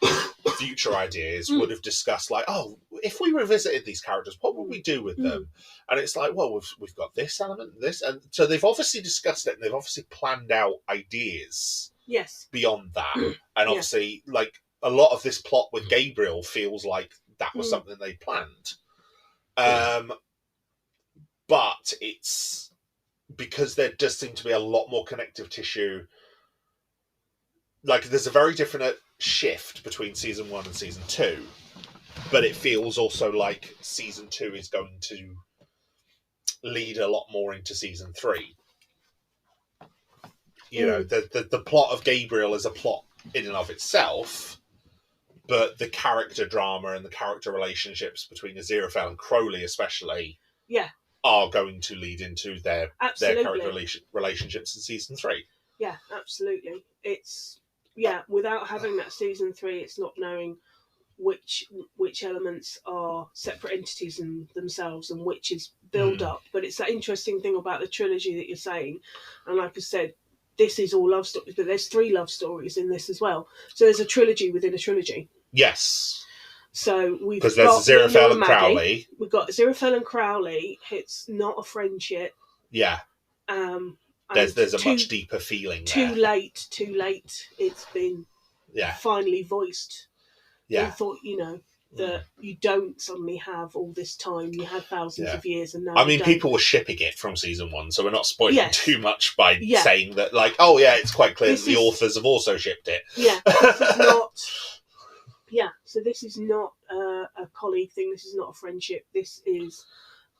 future ideas would have discussed like, oh, if we revisited these characters, what would we do with them? And it's like, well, we've got this element, this, and so they've obviously discussed it, and they've obviously planned out ideas. Yes. Beyond that, and obviously, like a lot of this plot with Gabriel feels like that was something they planned. But it's because there does seem to be a lot more connective tissue. Like there's a very different shift between season 1 and season 2, but it feels also like season 2 is going to lead a lot more into season 3. You know, the plot of Gabriel is a plot in and of itself, but the character drama and the character relationships between Aziraphale and Crowley especially are going to lead into their character relationships in season 3. Yeah, absolutely. It's without having that season 3, it's not knowing which elements are separate entities in themselves and which is build up. But it's that interesting thing about the trilogy that you're saying, and like I said, this is all love stories, but there's 3 love stories in this as well. So there's a trilogy within a trilogy. Yes. So we've got Aziraphale and Crowley. We've got Aziraphale and Crowley. It's not a friendship. Yeah. There's a much deeper feeling there. Too late. It's been finally voiced. Yeah. I thought, that you don't suddenly have all this time. You had thousands of years, and now I mean, people were shipping it from season 1, so we're not spoiling too much by saying that, like, oh yeah, it's quite clear that the authors have also shipped it. Yeah, this is not. Yeah, so this is not a colleague thing. This is not a friendship. This is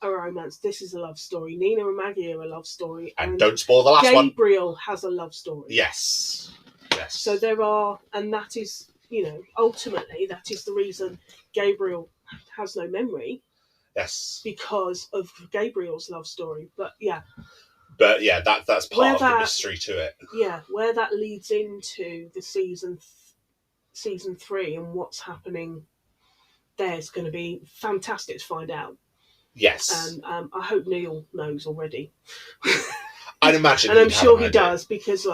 a romance. This is a love story. Nina and Maggie are a love story, and don't spoil the last one. Gabriel has a love story. Yes. So there are, and that is. Ultimately, that is the reason Gabriel has no memory. Yes. Because of Gabriel's love story. But that's part of the mystery to it. Yeah, where that leads into the season 3 and what's happening there is going to be fantastic to find out. Yes. And I hope Neil knows already. I'd imagine, and I'm sure he does, because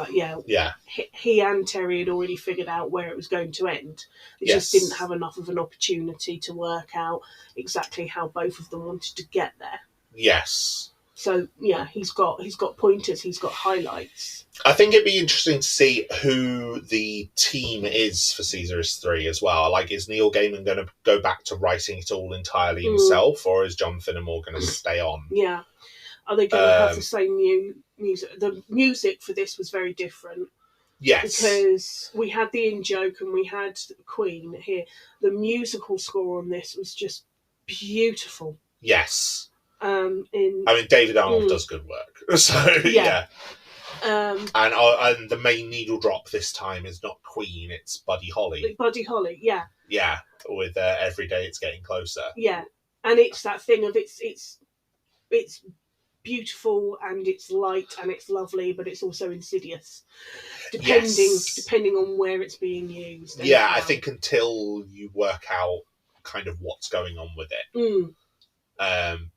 he and Terry had already figured out where it was going to end. They just didn't have enough of an opportunity to work out exactly how both of them wanted to get there. Yes. So he's got pointers, he's got highlights. I think it'd be interesting to see who the team is for Caesar's 3 as well. Like, is Neil Gaiman going to go back to writing it all entirely himself, or is John Finnemore going to stay on? Yeah. Are they going to have the same music? The music for this was very different. Yes. Because we had the in-joke and we had Queen here. The musical score on this was just beautiful. Yes. David Arnold does good work. So, yeah. And the main needle drop this time is not Queen, it's Buddy Holly. Buddy Holly, yeah. Yeah, with Every Day It's Getting Closer. Yeah. And it's that thing of it's beautiful and it's light and it's lovely, but it's also insidious, depending on where it's being used. I think until you work out kind of what's going on with it.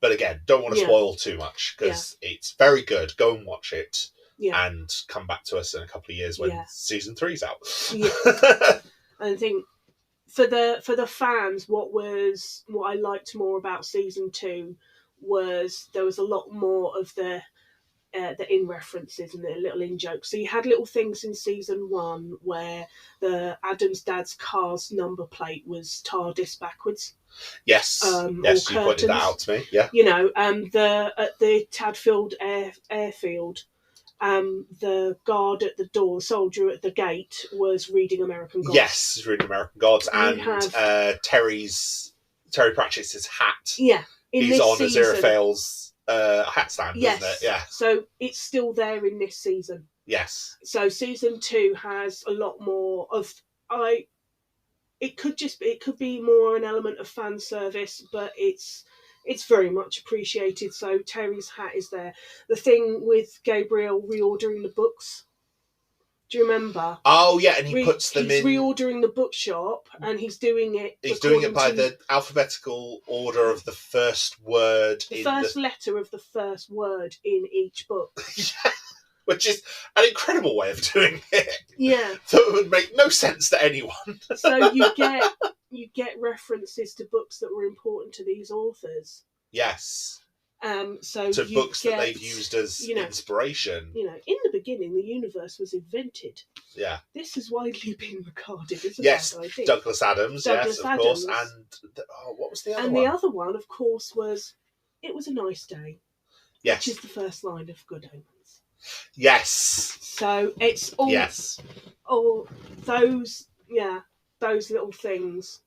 But again, don't want to spoil too much, because it's very good. Go and watch it, and come back to us in a couple of years when season 3's out. And I think for the fans, what I liked more about season 2 was there was a lot more of the in references and the little in jokes. So you had little things in season 1 where the Adam's dad's car's number plate was TARDIS backwards. Yes, yes, you pointed that out to me. Yeah, at the Tadfield airfield, the guard at the door, the soldier at the gate, was reading American Gods. Yes, reading American Gods, and Terry Pratchett's hat. Yeah. He's on Aziraphale's hat stand, isn't it? Yeah. So it's still there in this season. Yes. So season 2 has a lot more of it could be more an element of fan service, but it's very much appreciated. So Terry's hat is there. The thing with Gabriel reordering the books. Do you remember? Oh yeah, and he puts them in. He's reordering the bookshop, and he's doing it. He's doing it by the alphabetical order of the first word. The first letter of the first word in each book. which is an incredible way of doing it. Yeah. So it would make no sense to anyone. So you get references to books that were important to these authors. Yes. So to you books get, that they've used as inspiration. In the beginning, the universe was invented. Yeah. This has widely been regarded as a bad idea. Douglas Adams, Douglas of Adams. course. And what was the other one? And the other one, of course, was "It was a nice day." Yes. Which is the first line of Good Omens. Yes. So it's all all those little things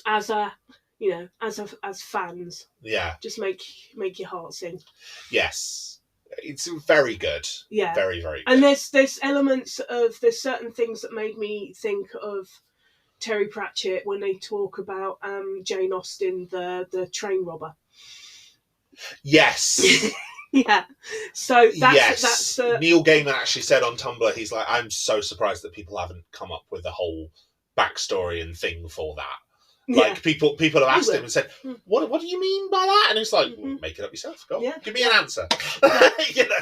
as fans. Yeah. Just make your heart sing. Yes. It's very good. Yeah. Very, very good. And there's certain things that made me think of Terry Pratchett when they talk about Jane Austen, the train robber. Yes. Yeah. So that's Neil Gaiman actually said on Tumblr, he's like, I'm so surprised that people haven't come up with a whole backstory and thing for that. Like people have asked him and said, what do you mean by that? And he's like, well, make it up yourself. Go on, give me an answer.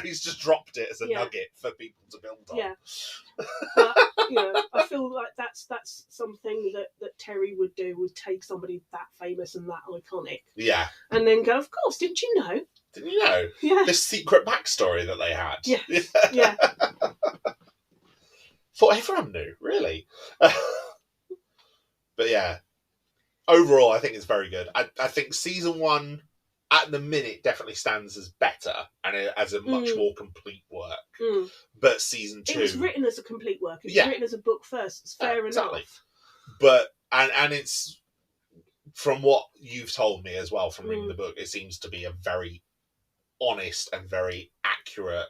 He's just dropped it as a nugget for people to build on. Yeah. But I feel like that's something that Terry would do, would take somebody that famous and that iconic. Yeah. And then go, of course, didn't you know? Didn't you know? Yeah. This secret backstory that they had. Yeah. Yeah. Thought everyone knew, really. But yeah. Overall, I think it's very good. I think season 1, at the minute, definitely stands as better and as a much more complete work. But season 2... It was written as a complete work. It was written as a book first. It's fair enough. But, and it's, from what you've told me as well, from reading the book, it seems to be a very honest and very accurate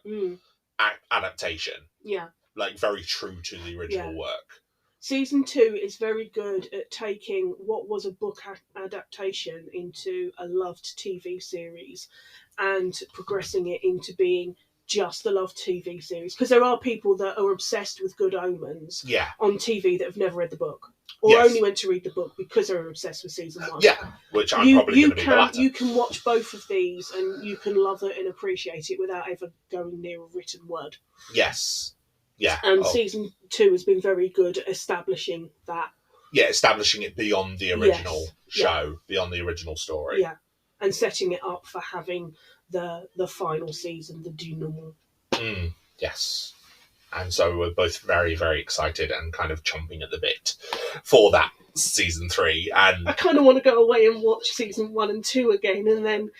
adaptation. Yeah. Like, very true to the original work. Season 2 is very good at taking what was a book adaptation into a loved TV series and progressing it into being just a loved TV series. Because there are people that are obsessed with Good Omens on TV that have never read the book. Or only went to read the book because they were obsessed with season 1. Yeah, which I'm probably going to be the latter. You can watch both of these and you can love it and appreciate it without ever going near a written word. Yes. Yeah. And season 2 has been very good at establishing that. Yeah, establishing it beyond the original show, beyond the original story. Yeah. And setting it up for having the final season, the denouement. Yes. And so we're both very, very excited and kind of chomping at the bit for that season 3. And I kind of want to go away and watch season 1 and 2 again, and then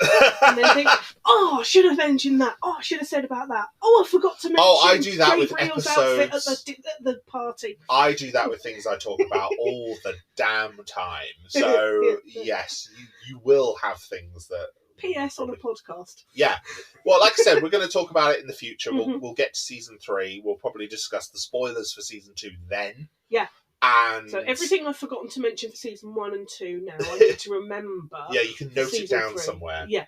think, oh, I should have mentioned that. Oh, I should have said about that. Oh, I forgot to mention. I do that Gabriel's with episodes outfit at the party. I do that with things I talk about all the damn time. So yes, you will have things that. P.S. on a podcast. Yeah. Well, like I said, we're going to talk about it in the future. We'll get to season 3. We'll probably discuss the spoilers for season 2 then. Yeah. And so everything I've forgotten to mention for season 1 and 2 now, I need to remember. Yeah, you can note it down 3. somewhere. Yeah.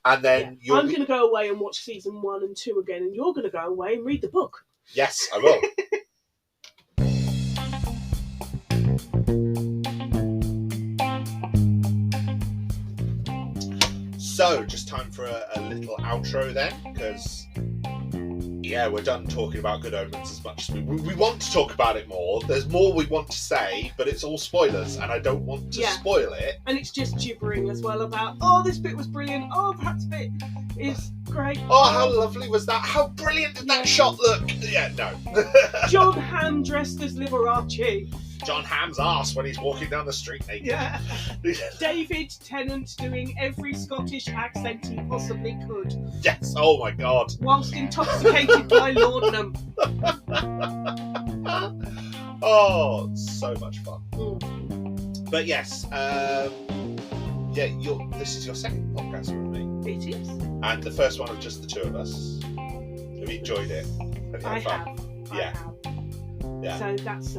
And then I'm going to go away and watch season 1 and 2 again, and you're going to go away and read the book. Yes, I will. So, just time for a little outro then, because, we're done talking about Good Omens as much as we want to talk about it more. There's more we want to say, but it's all spoilers, and I don't want to spoil it. And it's just gibbering as well about, oh, this bit was brilliant, oh, that bit is great. Oh, how lovely was that? How brilliant did that shot look? Yeah, no. John Hamm dressed as Liberace. John Hamm's arse when he's walking down the street naked. Yeah. David Tennant doing every Scottish accent he possibly could. Yes, oh my god. Whilst intoxicated by laudanum. Oh, so much fun. But yes, this is your second podcast with me. It is. And the first one of just the two of us. Have you enjoyed it? Have you had fun? I have. Yeah. So that's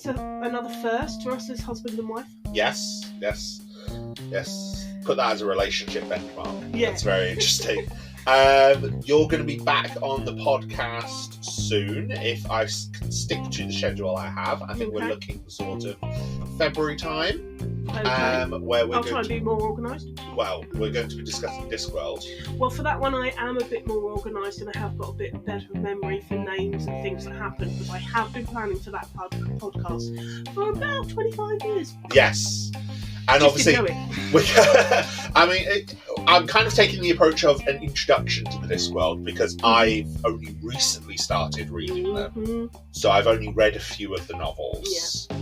another first for us as husband and wife. Yes. Put that as a relationship benchmark. Yeah. That's very interesting. You're going to be back on the podcast soon if I can stick to the schedule I have. I think we're looking sort of February time. Okay. Where we're I'll try and be more organised. Well, we're going to be discussing Discworld. Well, for that one, I am a bit more organised and I have got a bit better memory for names and things that happen, because I have been planning for that podcast for about 25 years. Yes. And Just obviously, to I'm kind of taking the approach of an introduction to the Discworld, because I've only recently started reading them. Mm-hmm. So I've only read a few of the novels. Yeah.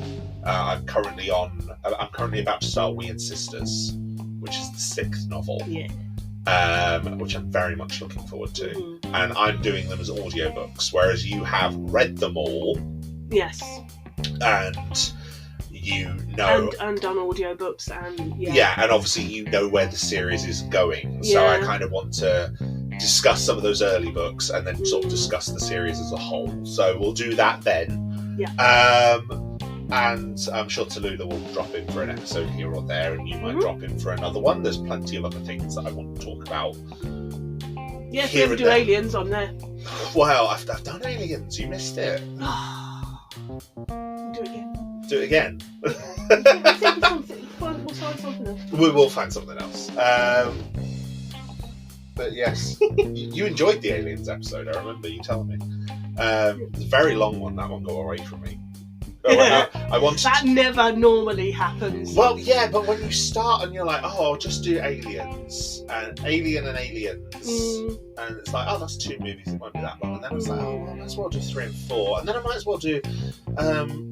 I'm currently about to start Weird Sisters, which is the 6th novel. Yeah. Which I'm very much looking forward to. Mm-hmm. And I'm doing them as audiobooks, whereas you have read them all. Yes. And you know, and done audiobooks, and and obviously you know where the series is going, so I kind of want to discuss some of those early books and then sort of discuss the series as a whole. So we'll do that then. And I'm sure Tallulah will drop in for an episode here or there, and you might drop in for another one. There's plenty of other things that I want to talk about. Yeah, if you ever do Aliens, I'm there. Well, I've done Aliens. You missed it. Do it again. Do it again. I think we'll find something else. We will find something else. But yes, you enjoyed the Aliens episode. I remember you telling me. It's a very long one. That one got away from me. I wanted that never normally happens. Well, yeah, but when you start and you're like, oh, I'll just do Aliens and Alien and Aliens, and it's like, oh, that's 2 movies, it won't be that long. And then it's like, oh, well, I might as well do 3 and 4, and then I might as well do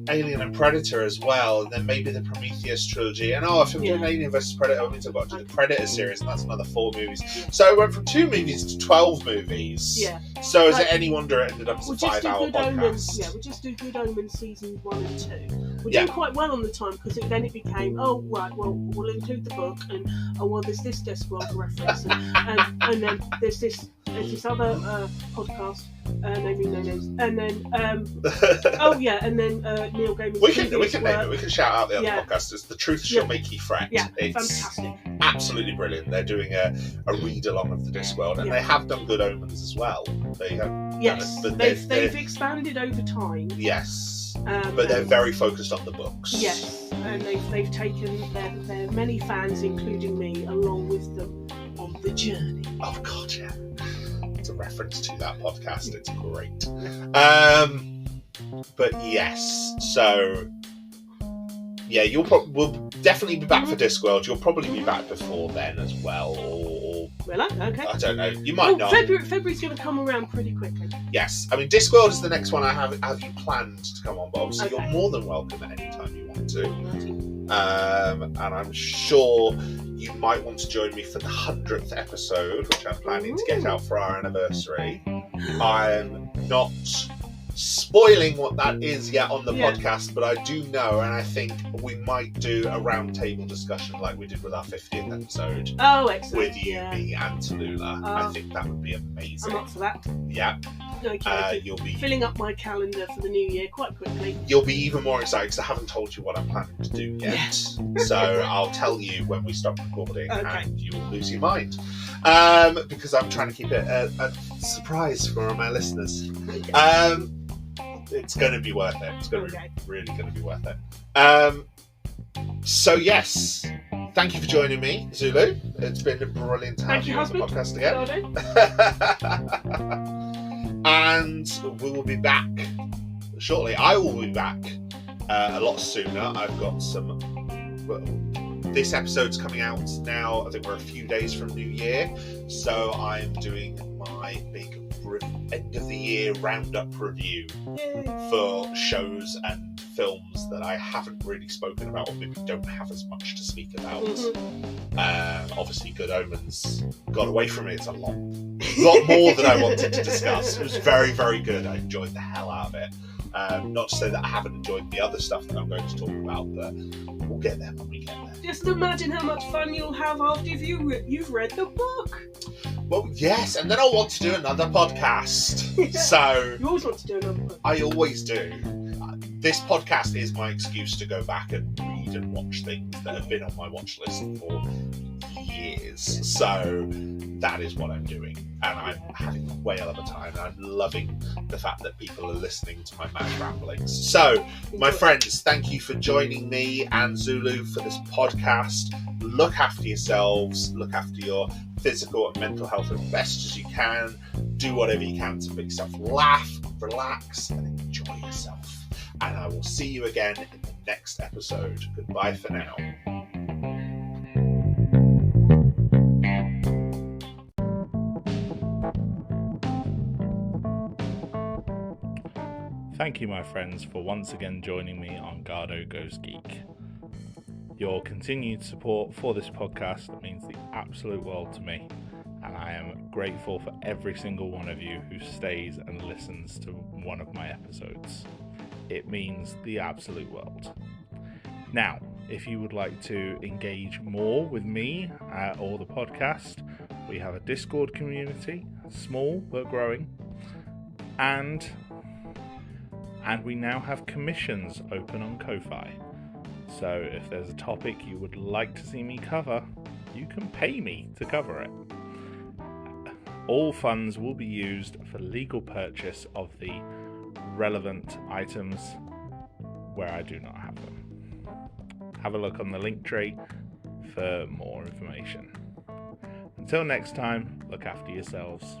Alien and Predator as well, and then maybe the Prometheus trilogy. And if I'm doing Alien vs Predator, that means I've got to do the Predator series, and that's another 4 movies. So it went from 2 movies to 12 movies. Yeah. So is it any wonder it ended up as a 5-hour podcast? Omens, we'll just do Good Omens seasons 1 and 2. We're doing quite well on the time, because then it became, we'll include the book, and there's this Discworld reference, and then there's this other podcast naming no names, and then and then Neil Gaiman. We can name it. We can shout out the other podcast. It's The Truth Shall Make You Fret. Yeah, it's fantastic. Absolutely brilliant. They're doing a read along of the Discworld, and they have done Good Omens as well. There you go. Yes, but they've expanded over time. Yes. But they're very focused on the books. Yes, and they've taken their many fans, including me, along with them on the journey. Oh God, yeah. It's a reference to that podcast. It's great. But yes, so yeah, we'll definitely be back for Discworld. You'll probably be back before then as well, or will I? Okay. I don't know. You might not. February's going to come around pretty quickly. Yes, I mean Discworld is the next one I have you planned to come on, but obviously you're more than welcome at any time you want to. And I'm sure you might want to join me for the 100th episode, which I'm planning to get out for our anniversary. I'm not spoiling what that is yet on the podcast, but I do know, and I think we might do a roundtable discussion like we did with our 50th episode. Oh, excellent. With you, me, and Tallulah. I think that would be amazing. I'm up for that. Yeah. Okay. You'll be filling up my calendar for the new year quite quickly. You'll be even more excited because I haven't told you what I'm planning to do yet. Yes. So I'll tell you when we stop recording, and you will lose your mind. Because I'm trying to keep it a surprise for my listeners. It's going to be worth it. It's going to be really going to be worth it. So yes, thank you for joining me, Zulu. It's been brilliant to have you on the podcast again. And we will be back shortly. I will be back a lot sooner. I've got some. This episode's coming out now. I think we're a few days from New Year, so I'm doing my big end of the year roundup review for shows and films that I haven't really spoken about, or maybe don't have as much to speak about. Obviously, Good Omens got away from me. It's a lot more than I wanted to discuss. It was very, very good. I enjoyed the hell out of it. Not to say that I haven't enjoyed the other stuff that I'm going to talk about, but we'll get there when we get there. Just imagine how much fun you'll have after you've read the book. Well, yes, and then I'll want to do another podcast. So you always want to do another podcast. I always do. This podcast is my excuse to go back and read and watch things that have been on my watch list for years. years. So that is what I'm doing, and I'm having a whale of a time, and I'm loving the fact that people are listening to my mad ramblings. So, my friends, thank you for joining me and Zulu for this podcast. Look after yourselves, look after your physical and mental health as best as you can. Do whatever you can to make yourself laugh, relax, and enjoy yourself. And I will see you again in the next episode. Goodbye for now. Thank you, my friends, for once again joining me on Garhdo Goes Geek. Your continued support for this podcast means the absolute world to me, and I am grateful for every single one of you who stays and listens to one of my episodes. It means the absolute world. Now, if you would like to engage more with me or the podcast, we have a Discord community, small but growing, and we now have commissions open on Ko-Fi. So if there's a topic you would like to see me cover, you can pay me to cover it. All funds will be used for legal purchase of the relevant items where I do not have them. Have a look on the link tree for more information. Until next time, look after yourselves.